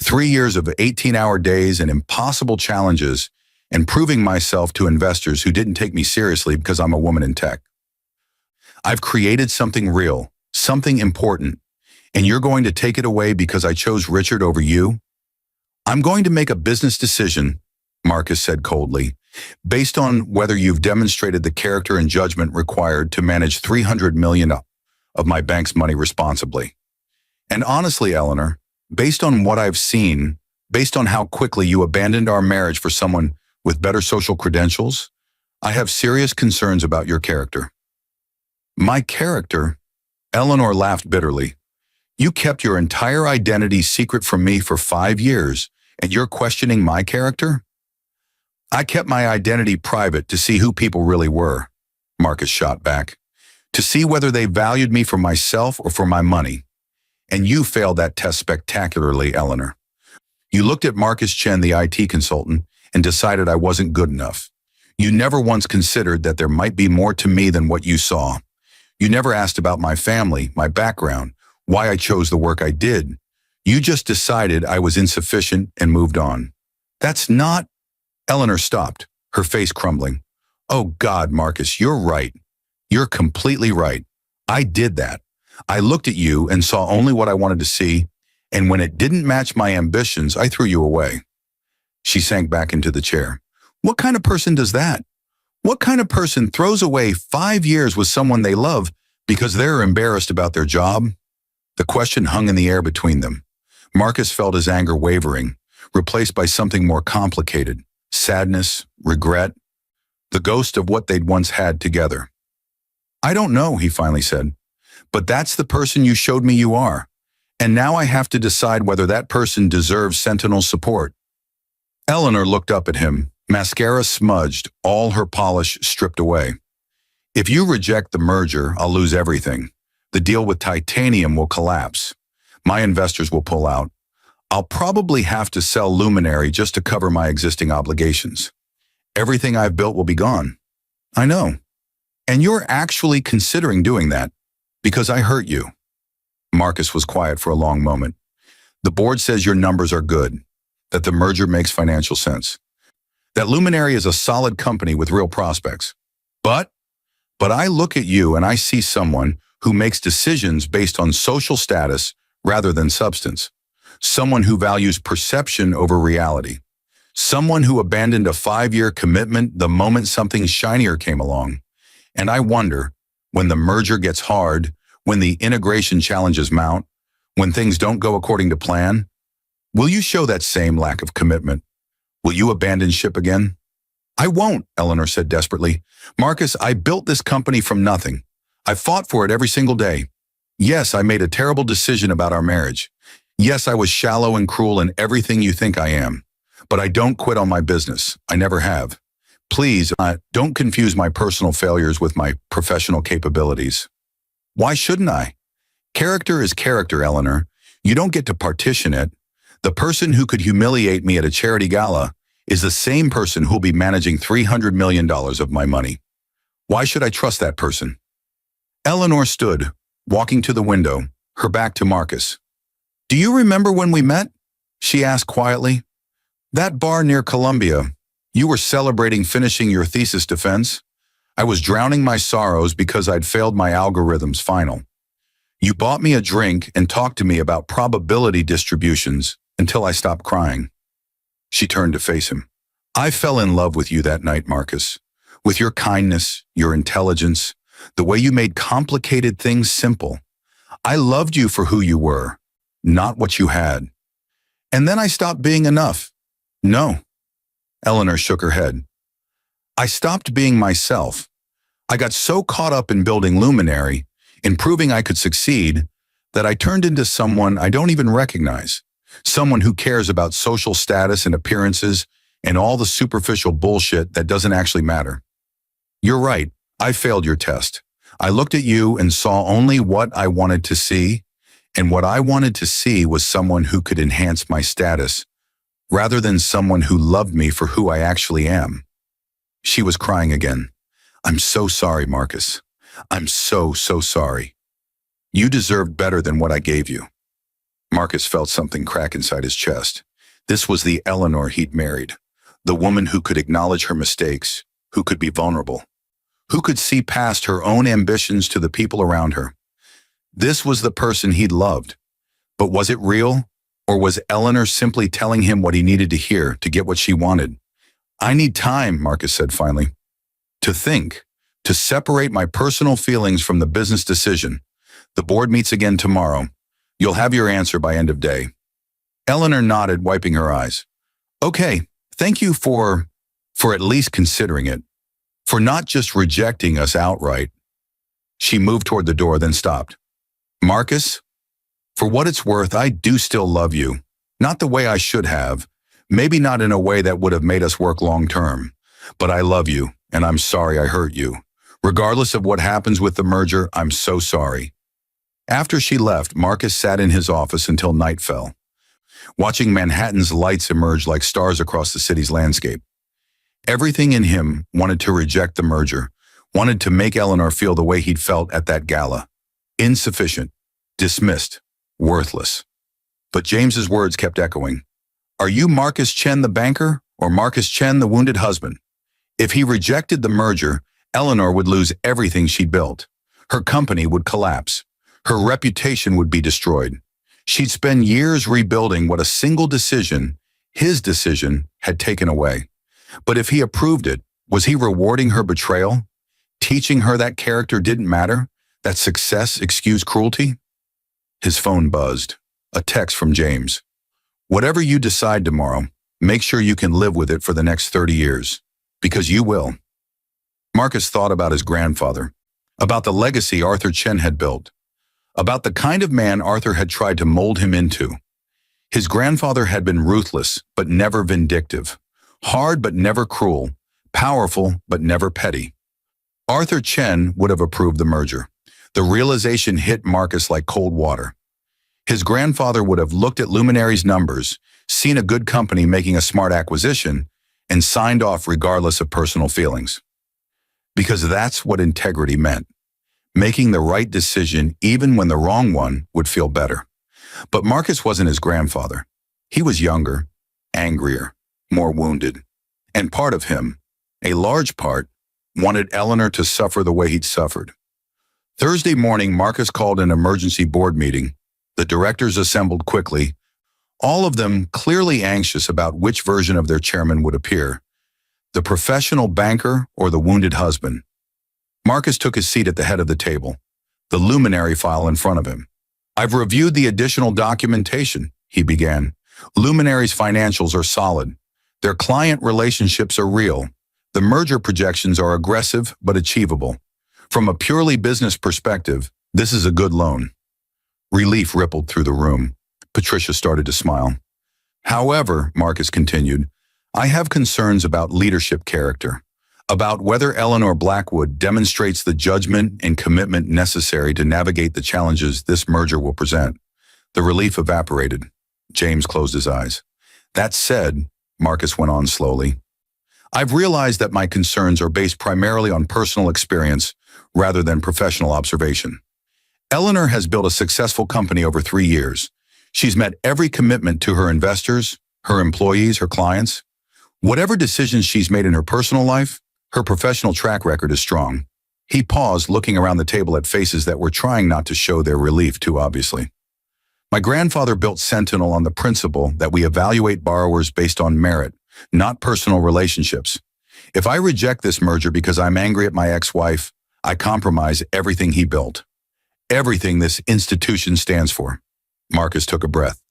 3 years of 18-hour days and impossible challenges and proving myself to investors who didn't take me seriously because I'm a woman in tech. I've created something real, something important, and you're going to take it away because I chose Richard over you? I'm going to make a business decision, Marcus said coldly, based on whether you've demonstrated the character and judgment required to manage $300 million of my bank's money responsibly. And honestly, Eleanor, based on what I've seen, based on how quickly you abandoned our marriage for someone with better social credentials, I have serious concerns about your character. My character? Eleanor laughed bitterly. You kept your entire identity secret from me for 5 years, and you're questioning my character? I kept my identity private to see who people really were, Marcus shot back, to see whether they valued me for myself or for my money. And you failed that test spectacularly, Eleanor. You looked at Marcus Chen, the IT consultant, and decided I wasn't good enough. You never once considered that there might be more to me than what you saw. You never asked about my family, my background, why I chose the work I did. You just decided I was insufficient and moved on. That's not… Eleanor stopped, her face crumbling. Oh God, Marcus, you're right. You're completely right. I did that. I looked at you and saw only what I wanted to see, and when it didn't match my ambitions, I threw you away. She sank back into the chair. What kind of person does that? What kind of person throws away 5 years with someone they love because they're embarrassed about their job? The question hung in the air between them. Marcus felt his anger wavering, replaced by something more complicated. Sadness, regret, the ghost of what they'd once had together. I don't know, he finally said, but that's the person you showed me you are. And now I have to decide whether that person deserves Sentinel's support. Eleanor looked up at him, mascara smudged, all her polish stripped away. If you reject the merger, I'll lose everything. The deal with Titanium will collapse. My investors will pull out. I'll probably have to sell Luminary just to cover my existing obligations. Everything I've built will be gone. I know. And you're actually considering doing that because I hurt you. Marcus was quiet for a long moment. The board says your numbers are good, that the merger makes financial sense, that Luminary is a solid company with real prospects. But I look at you and I see someone who makes decisions based on social status rather than substance. Someone who values perception over reality. Someone who abandoned a 5-year commitment the moment something shinier came along. And I wonder, when the merger gets hard, when the integration challenges mount, when things don't go according to plan, will you show that same lack of commitment? Will you abandon ship again? I won't, Eleanor said desperately. Marcus, I built this company from nothing. I fought for it every single day. Yes, I made a terrible decision about our marriage. Yes, I was shallow and cruel and everything you think I am. But I don't quit on my business. I never have. Please, don't confuse my personal failures with my professional capabilities. Why shouldn't I? Character is character, Eleanor. You don't get to partition it. The person who could humiliate me at a charity gala is the same person who'll be managing $300 million of my money. Why should I trust that person? Eleanor stood, walking to the window, her back to Marcus. Do you remember when we met? She asked quietly. That bar near Columbia. You were celebrating finishing your thesis defense. I was drowning my sorrows because I'd failed my algorithm's final. You bought me a drink and talked to me about probability distributions until I stopped crying. She turned to face him. I fell in love with you that night, Marcus. With your kindness, your intelligence, the way you made complicated things simple. I loved you for who you were, not what you had. And then I stopped being enough. No. Eleanor shook her head. I stopped being myself. I got so caught up in building Luminary, in proving I could succeed, that I turned into someone I don't even recognize. Someone who cares about social status and appearances and all the superficial bullshit that doesn't actually matter. You're right. I failed your test. I looked at you and saw only what I wanted to see, and what I wanted to see was someone who could enhance my status, rather than someone who loved me for who I actually am. She was crying again. I'm so sorry, Marcus. I'm so sorry. You deserved better than what I gave you. Marcus felt something crack inside his chest. This was the Eleanor he'd married, the woman who could acknowledge her mistakes, who could be vulnerable, who could see past her own ambitions to the people around her. This was the person he'd loved. But was it real? Or was Eleanor simply telling him what he needed to hear to get what she wanted? I need time, Marcus said finally, to think, to separate my personal feelings from the business decision. The board meets again tomorrow. You'll have your answer by end of day. Eleanor nodded, wiping her eyes. Okay, thank you for at least considering it, for not just rejecting us outright. She moved toward the door, then stopped. Marcus, for what it's worth, I do still love you. Not the way I should have, maybe not in a way that would have made us work long term, but I love you, and I'm sorry I hurt you. Regardless of what happens with the merger, I'm so sorry. After she left, Marcus sat in his office until night fell, watching Manhattan's lights emerge like stars across the city's landscape. Everything in him wanted to reject the merger, wanted to make Eleanor feel the way he'd felt at that gala. Insufficient, dismissed, worthless. But James's words kept echoing. Are you Marcus Chen the banker, or Marcus Chen the wounded husband? If he rejected the merger, Eleanor would lose everything she'd built. Her company would collapse. Her reputation would be destroyed. She'd spend years rebuilding what a single decision, his decision, had taken away. But if he approved it, was he rewarding her betrayal? Teaching her that character didn't matter? That success excused cruelty? His phone buzzed. A text from James. Whatever you decide tomorrow, make sure you can live with it for the next 30 years. Because you will. Marcus thought about his grandfather, about the legacy Arthur Chen had built, about the kind of man Arthur had tried to mold him into. His grandfather had been ruthless, but never vindictive, hard but never cruel, powerful but never petty. Arthur Chen would have approved the merger. The realization hit Marcus like cold water. His grandfather would have looked at Luminary's numbers, seen a good company making a smart acquisition, and signed off regardless of personal feelings. Because that's what integrity meant. Making the right decision even when the wrong one would feel better. But Marcus wasn't his grandfather. He was younger, angrier, more wounded. And part of him, a large part, wanted Eleanor to suffer the way he'd suffered. Thursday morning, Marcus called an emergency board meeting. The directors assembled quickly, all of them clearly anxious about which version of their chairman would appear, the professional banker or the wounded husband. Marcus took his seat at the head of the table, the Luminary file in front of him. I've reviewed the additional documentation, he began. Luminary's financials are solid. Their client relationships are real. The merger projections are aggressive but achievable. From a purely business perspective, this is a good loan. Relief rippled through the room. Patricia started to smile. However, Marcus continued, I have concerns about leadership character, about whether Eleanor Blackwood demonstrates the judgment and commitment necessary to navigate the challenges this merger will present. The relief evaporated. James closed his eyes. That said, Marcus went on slowly, I've realized that my concerns are based primarily on personal experience rather than professional observation. Eleanor has built a successful company over 3 years. She's met every commitment to her investors, her employees, her clients. Whatever decisions she's made in her personal life, her professional track record is strong. He paused, looking around the table at faces that were trying not to show their relief too obviously. My grandfather built Sentinel on the principle that we evaluate borrowers based on merit, not personal relationships. If I reject this merger because I'm angry at my ex-wife, I compromise everything he built. Everything this institution stands for. Marcus took a breath.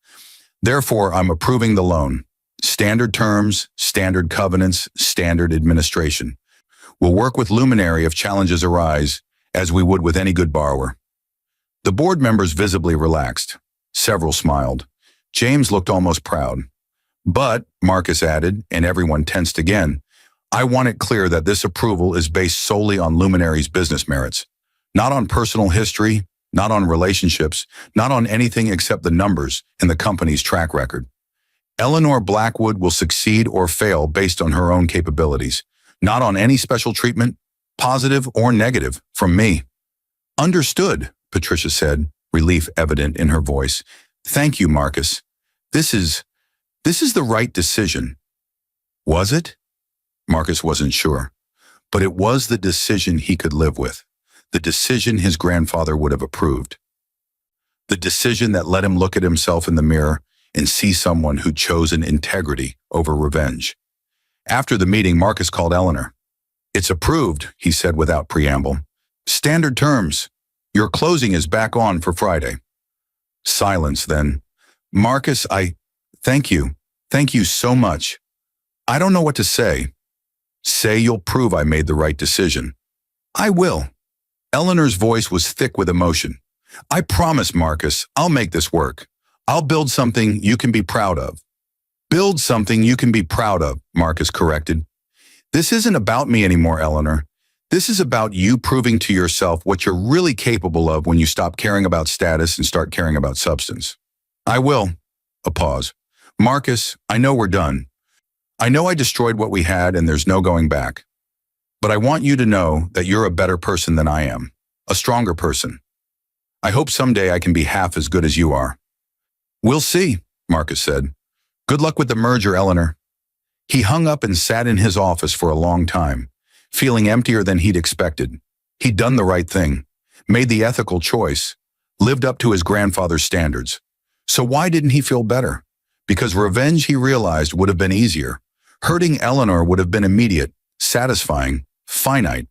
Therefore, I'm approving the loan. Standard terms, standard covenants, standard administration. We'll work with Luminary if challenges arise, as we would with any good borrower. The board members visibly relaxed. Several smiled. James looked almost proud. But, Marcus added, and everyone tensed again, I want it clear that this approval is based solely on Luminary's business merits, not on personal history, not on relationships, not on anything except the numbers and the company's track record. Eleanor Blackwood will succeed or fail based on her own capabilities, not on any special treatment, positive or negative, from me. Understood, Patricia said, relief evident in her voice. Thank you, Marcus. This is the right decision. Was it? Marcus wasn't sure, but it was the decision he could live with, the decision his grandfather would have approved, the decision that let him look at himself in the mirror and see someone who'd chosen integrity over revenge. After the meeting, Marcus called Eleanor. It's approved, he said without preamble. Standard terms. Your closing is back on for Friday. Silence then. Marcus, thank you. Thank you so much. I don't know what to say. Say you'll prove I made the right decision. I will. Eleanor's voice was thick with emotion. I promise, Marcus, I'll make this work. I'll build something you can be proud of. Build something you can be proud of, Marcus corrected. This isn't about me anymore, Eleanor. This is about you proving to yourself what you're really capable of when you stop caring about status and start caring about substance. I will. A pause. Marcus, I know we're done. I know I destroyed what we had and there's no going back. But I want you to know that you're a better person than I am, a stronger person. I hope someday I can be half as good as you are. We'll see, Marcus said. Good luck with the merger, Eleanor. He hung up and sat in his office for a long time, feeling emptier than he'd expected. He'd done the right thing, made the ethical choice, lived up to his grandfather's standards. So why didn't he feel better? Because revenge, he realized, would have been easier. Hurting Eleanor would have been immediate, satisfying, finite.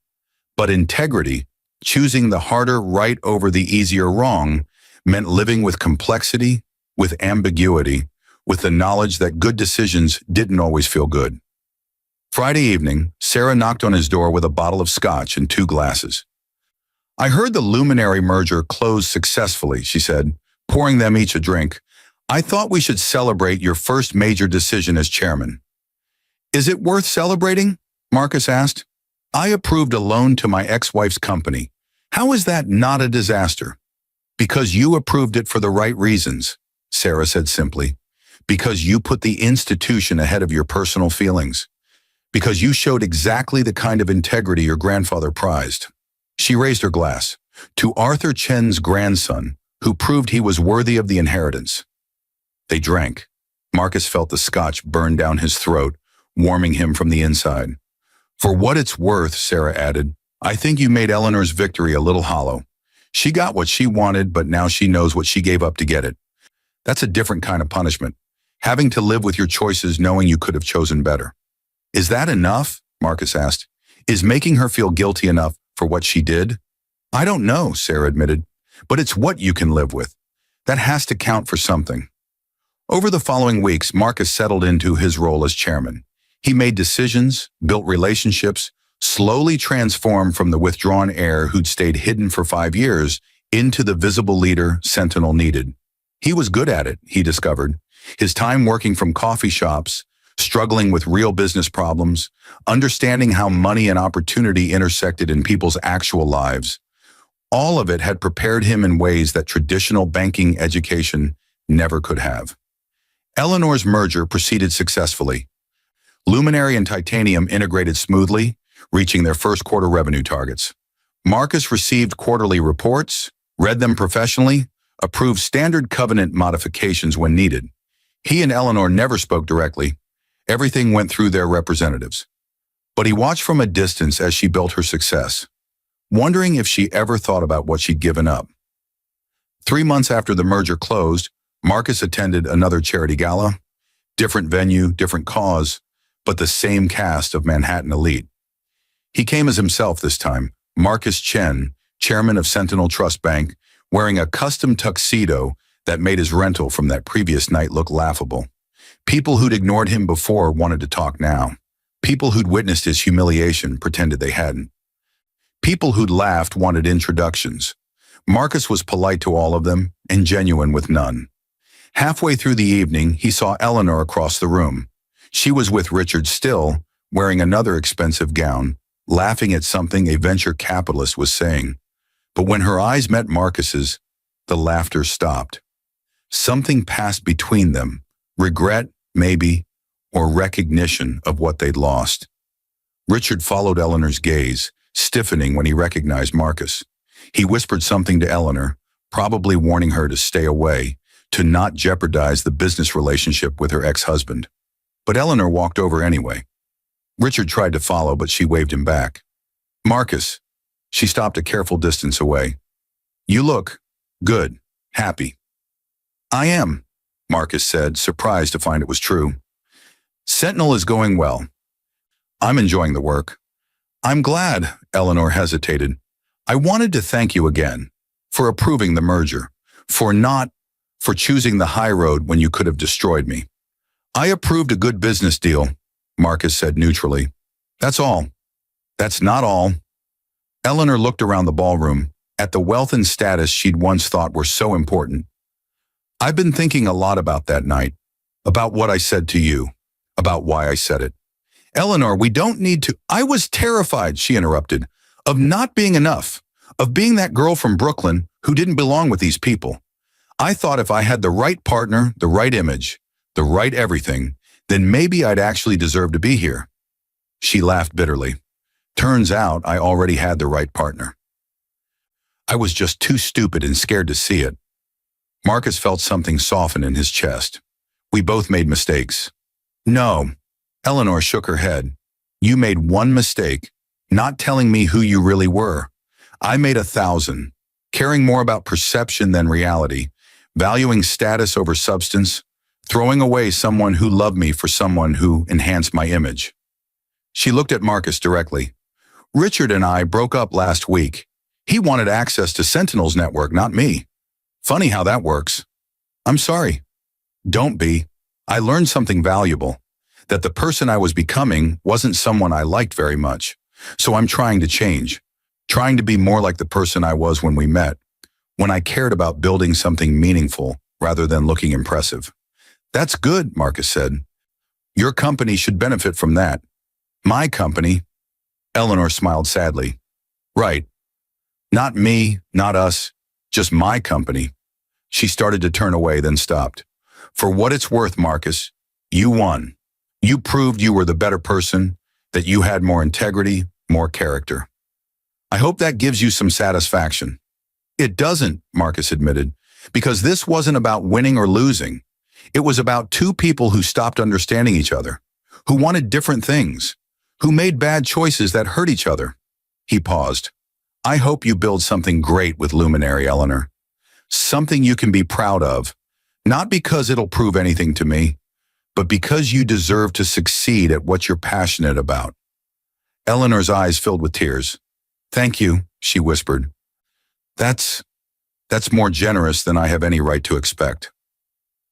But integrity, choosing the harder right over the easier wrong, meant living with complexity, with ambiguity, with the knowledge that good decisions didn't always feel good. Friday evening, Sarah knocked on his door with a bottle of scotch and 2 glasses. I heard the Luminary merger closed successfully, she said, pouring them each a drink. I thought we should celebrate your first major decision as chairman. Is it worth celebrating? Marcus asked. I approved a loan to my ex-wife's company. How is that not a disaster? Because you approved it for the right reasons, Sarah said simply. Because you put the institution ahead of your personal feelings. Because you showed exactly the kind of integrity your grandfather prized. She raised her glass. To Arthur Chen's grandson, who proved he was worthy of the inheritance. They drank. Marcus felt the scotch burn down his throat, warming him from the inside. For what it's worth, Sarah added, I think you made Eleanor's victory a little hollow. She got what she wanted, but now she knows what she gave up to get it. That's a different kind of punishment. Having to live with your choices knowing you could have chosen better. Is that enough? Marcus asked. Is making her feel guilty enough for what she did? I don't know, Sarah admitted, but it's what you can live with. That has to count for something. Over the following weeks, Marcus settled into his role as chairman. He made decisions, built relationships, slowly transformed from the withdrawn heir who'd stayed hidden for 5 years into the visible leader Sentinel needed. He was good at it, he discovered. His time working from coffee shops, struggling with real business problems, understanding how money and opportunity intersected in people's actual lives. All of it had prepared him in ways that traditional banking education never could have. Eleanor's merger proceeded successfully. Luminary and Titanium integrated smoothly, reaching their first quarter revenue targets. Marcus received quarterly reports, read them professionally, approved standard covenant modifications when needed. He and Eleanor never spoke directly. Everything went through their representatives. But he watched from a distance as she built her success, wondering if she ever thought about what she'd given up. 3 months after the merger closed, Marcus attended another charity gala. Different venue, different cause, but the same cast of Manhattan elite. He came as himself this time, Marcus Chen, chairman of Sentinel Trust Bank, wearing a custom tuxedo that made his rental from that previous night look laughable. People who'd ignored him before wanted to talk now. People who'd witnessed his humiliation pretended they hadn't. People who'd laughed wanted introductions. Marcus was polite to all of them and genuine with none. Halfway through the evening, he saw Eleanor across the room. She was with Richard still, wearing another expensive gown, laughing at something a venture capitalist was saying. But when her eyes met Marcus's, the laughter stopped. Something passed between them, regret, maybe, or recognition of what they'd lost. Richard followed Eleanor's gaze, stiffening when he recognized Marcus. He whispered something to Eleanor, probably warning her to stay away, to not jeopardize the business relationship with her ex-husband. But Eleanor walked over anyway. Richard tried to follow, but she waved him back. Marcus. She stopped a careful distance away. You look good, happy. I am, Marcus said, surprised to find it was true. Sentinel is going well. I'm enjoying the work. I'm glad, Eleanor hesitated. I wanted to thank you again for approving the merger, for choosing the high road when you could have destroyed me. I approved a good business deal, Marcus said neutrally. That's all. That's not all. Eleanor looked around the ballroom, at the wealth and status she'd once thought were so important. I've been thinking a lot about that night, about what I said to you, about why I said it. Eleanor, we don't need to— I was terrified, she interrupted, of not being enough, of being that girl from Brooklyn who didn't belong with these people. I thought if I had the right partner, the right image, the right everything, then maybe I'd actually deserve to be here. She laughed bitterly. Turns out I already had the right partner. I was just too stupid and scared to see it. Marcus felt something soften in his chest. We both made mistakes. No, Eleanor shook her head. You made one mistake, not telling me who you really were. I made 1,000, caring more about perception than reality, valuing status over substance, throwing away someone who loved me for someone who enhanced my image. She looked at Marcus directly. Richard and I broke up last week. He wanted access to Sentinel's network, not me. Funny how that works. I'm sorry. Don't be. I learned something valuable, that the person I was becoming wasn't someone I liked very much. So I'm trying to change, trying to be more like the person I was when we met, when I cared about building something meaningful rather than looking impressive. That's good, Marcus said. Your company should benefit from that. My company? Eleanor smiled sadly. Right. Not me, not us, just my company. She started to turn away, then stopped. For what it's worth, Marcus, you won. You proved you were the better person, that you had more integrity, more character. I hope that gives you some satisfaction. It doesn't, Marcus admitted, because this wasn't about winning or losing. It was about two people who stopped understanding each other, who wanted different things, who made bad choices that hurt each other. He paused. I hope you build something great with Luminary, Eleanor. Something you can be proud of, not because it'll prove anything to me, but because you deserve to succeed at what you're passionate about. Eleanor's eyes filled with tears. Thank you, she whispered. That's more generous than I have any right to expect.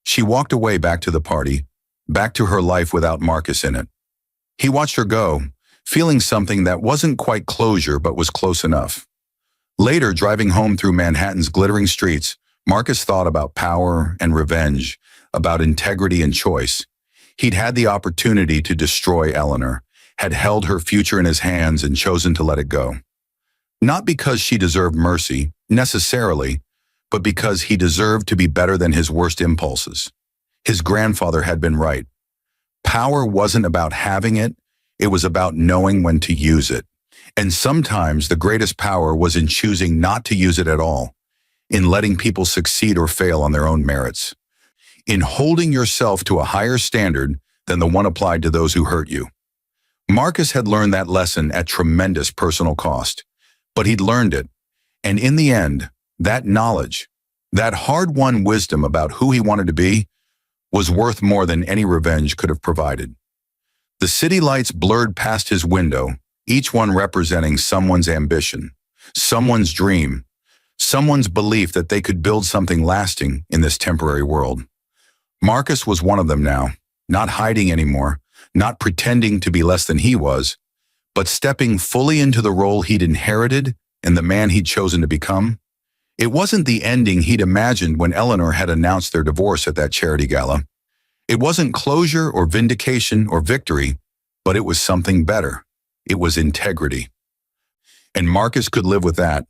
She walked away back to the party, back to her life without Marcus in it. He watched her go, feeling something that wasn't quite closure but was close enough. Later, driving home through Manhattan's glittering streets, Marcus thought about power and revenge, about integrity and choice. He'd had the opportunity to destroy Eleanor, had held her future in his hands and chosen to let it go. Not because she deserved mercy, necessarily, but because he deserved to be better than his worst impulses. His grandfather had been right. Power wasn't about having it, it was about knowing when to use it. And sometimes the greatest power was in choosing not to use it at all. in letting people succeed or fail on their own merits, in holding yourself to a higher standard than the one applied to those who hurt you. Marcus had learned that lesson at tremendous personal cost, but he'd learned it, and in the end, that knowledge, that hard-won wisdom about who he wanted to be, was worth more than any revenge could have provided. The city lights blurred past his window, each one representing someone's ambition, someone's dream, someone's belief that they could build something lasting in this temporary world. Marcus was one of them now, not hiding anymore, not pretending to be less than he was, but stepping fully into the role he'd inherited and the man he'd chosen to become. It wasn't the ending he'd imagined when Eleanor had announced their divorce at that charity gala. It wasn't closure or vindication or victory, but it was something better. It was integrity. And Marcus could live with that,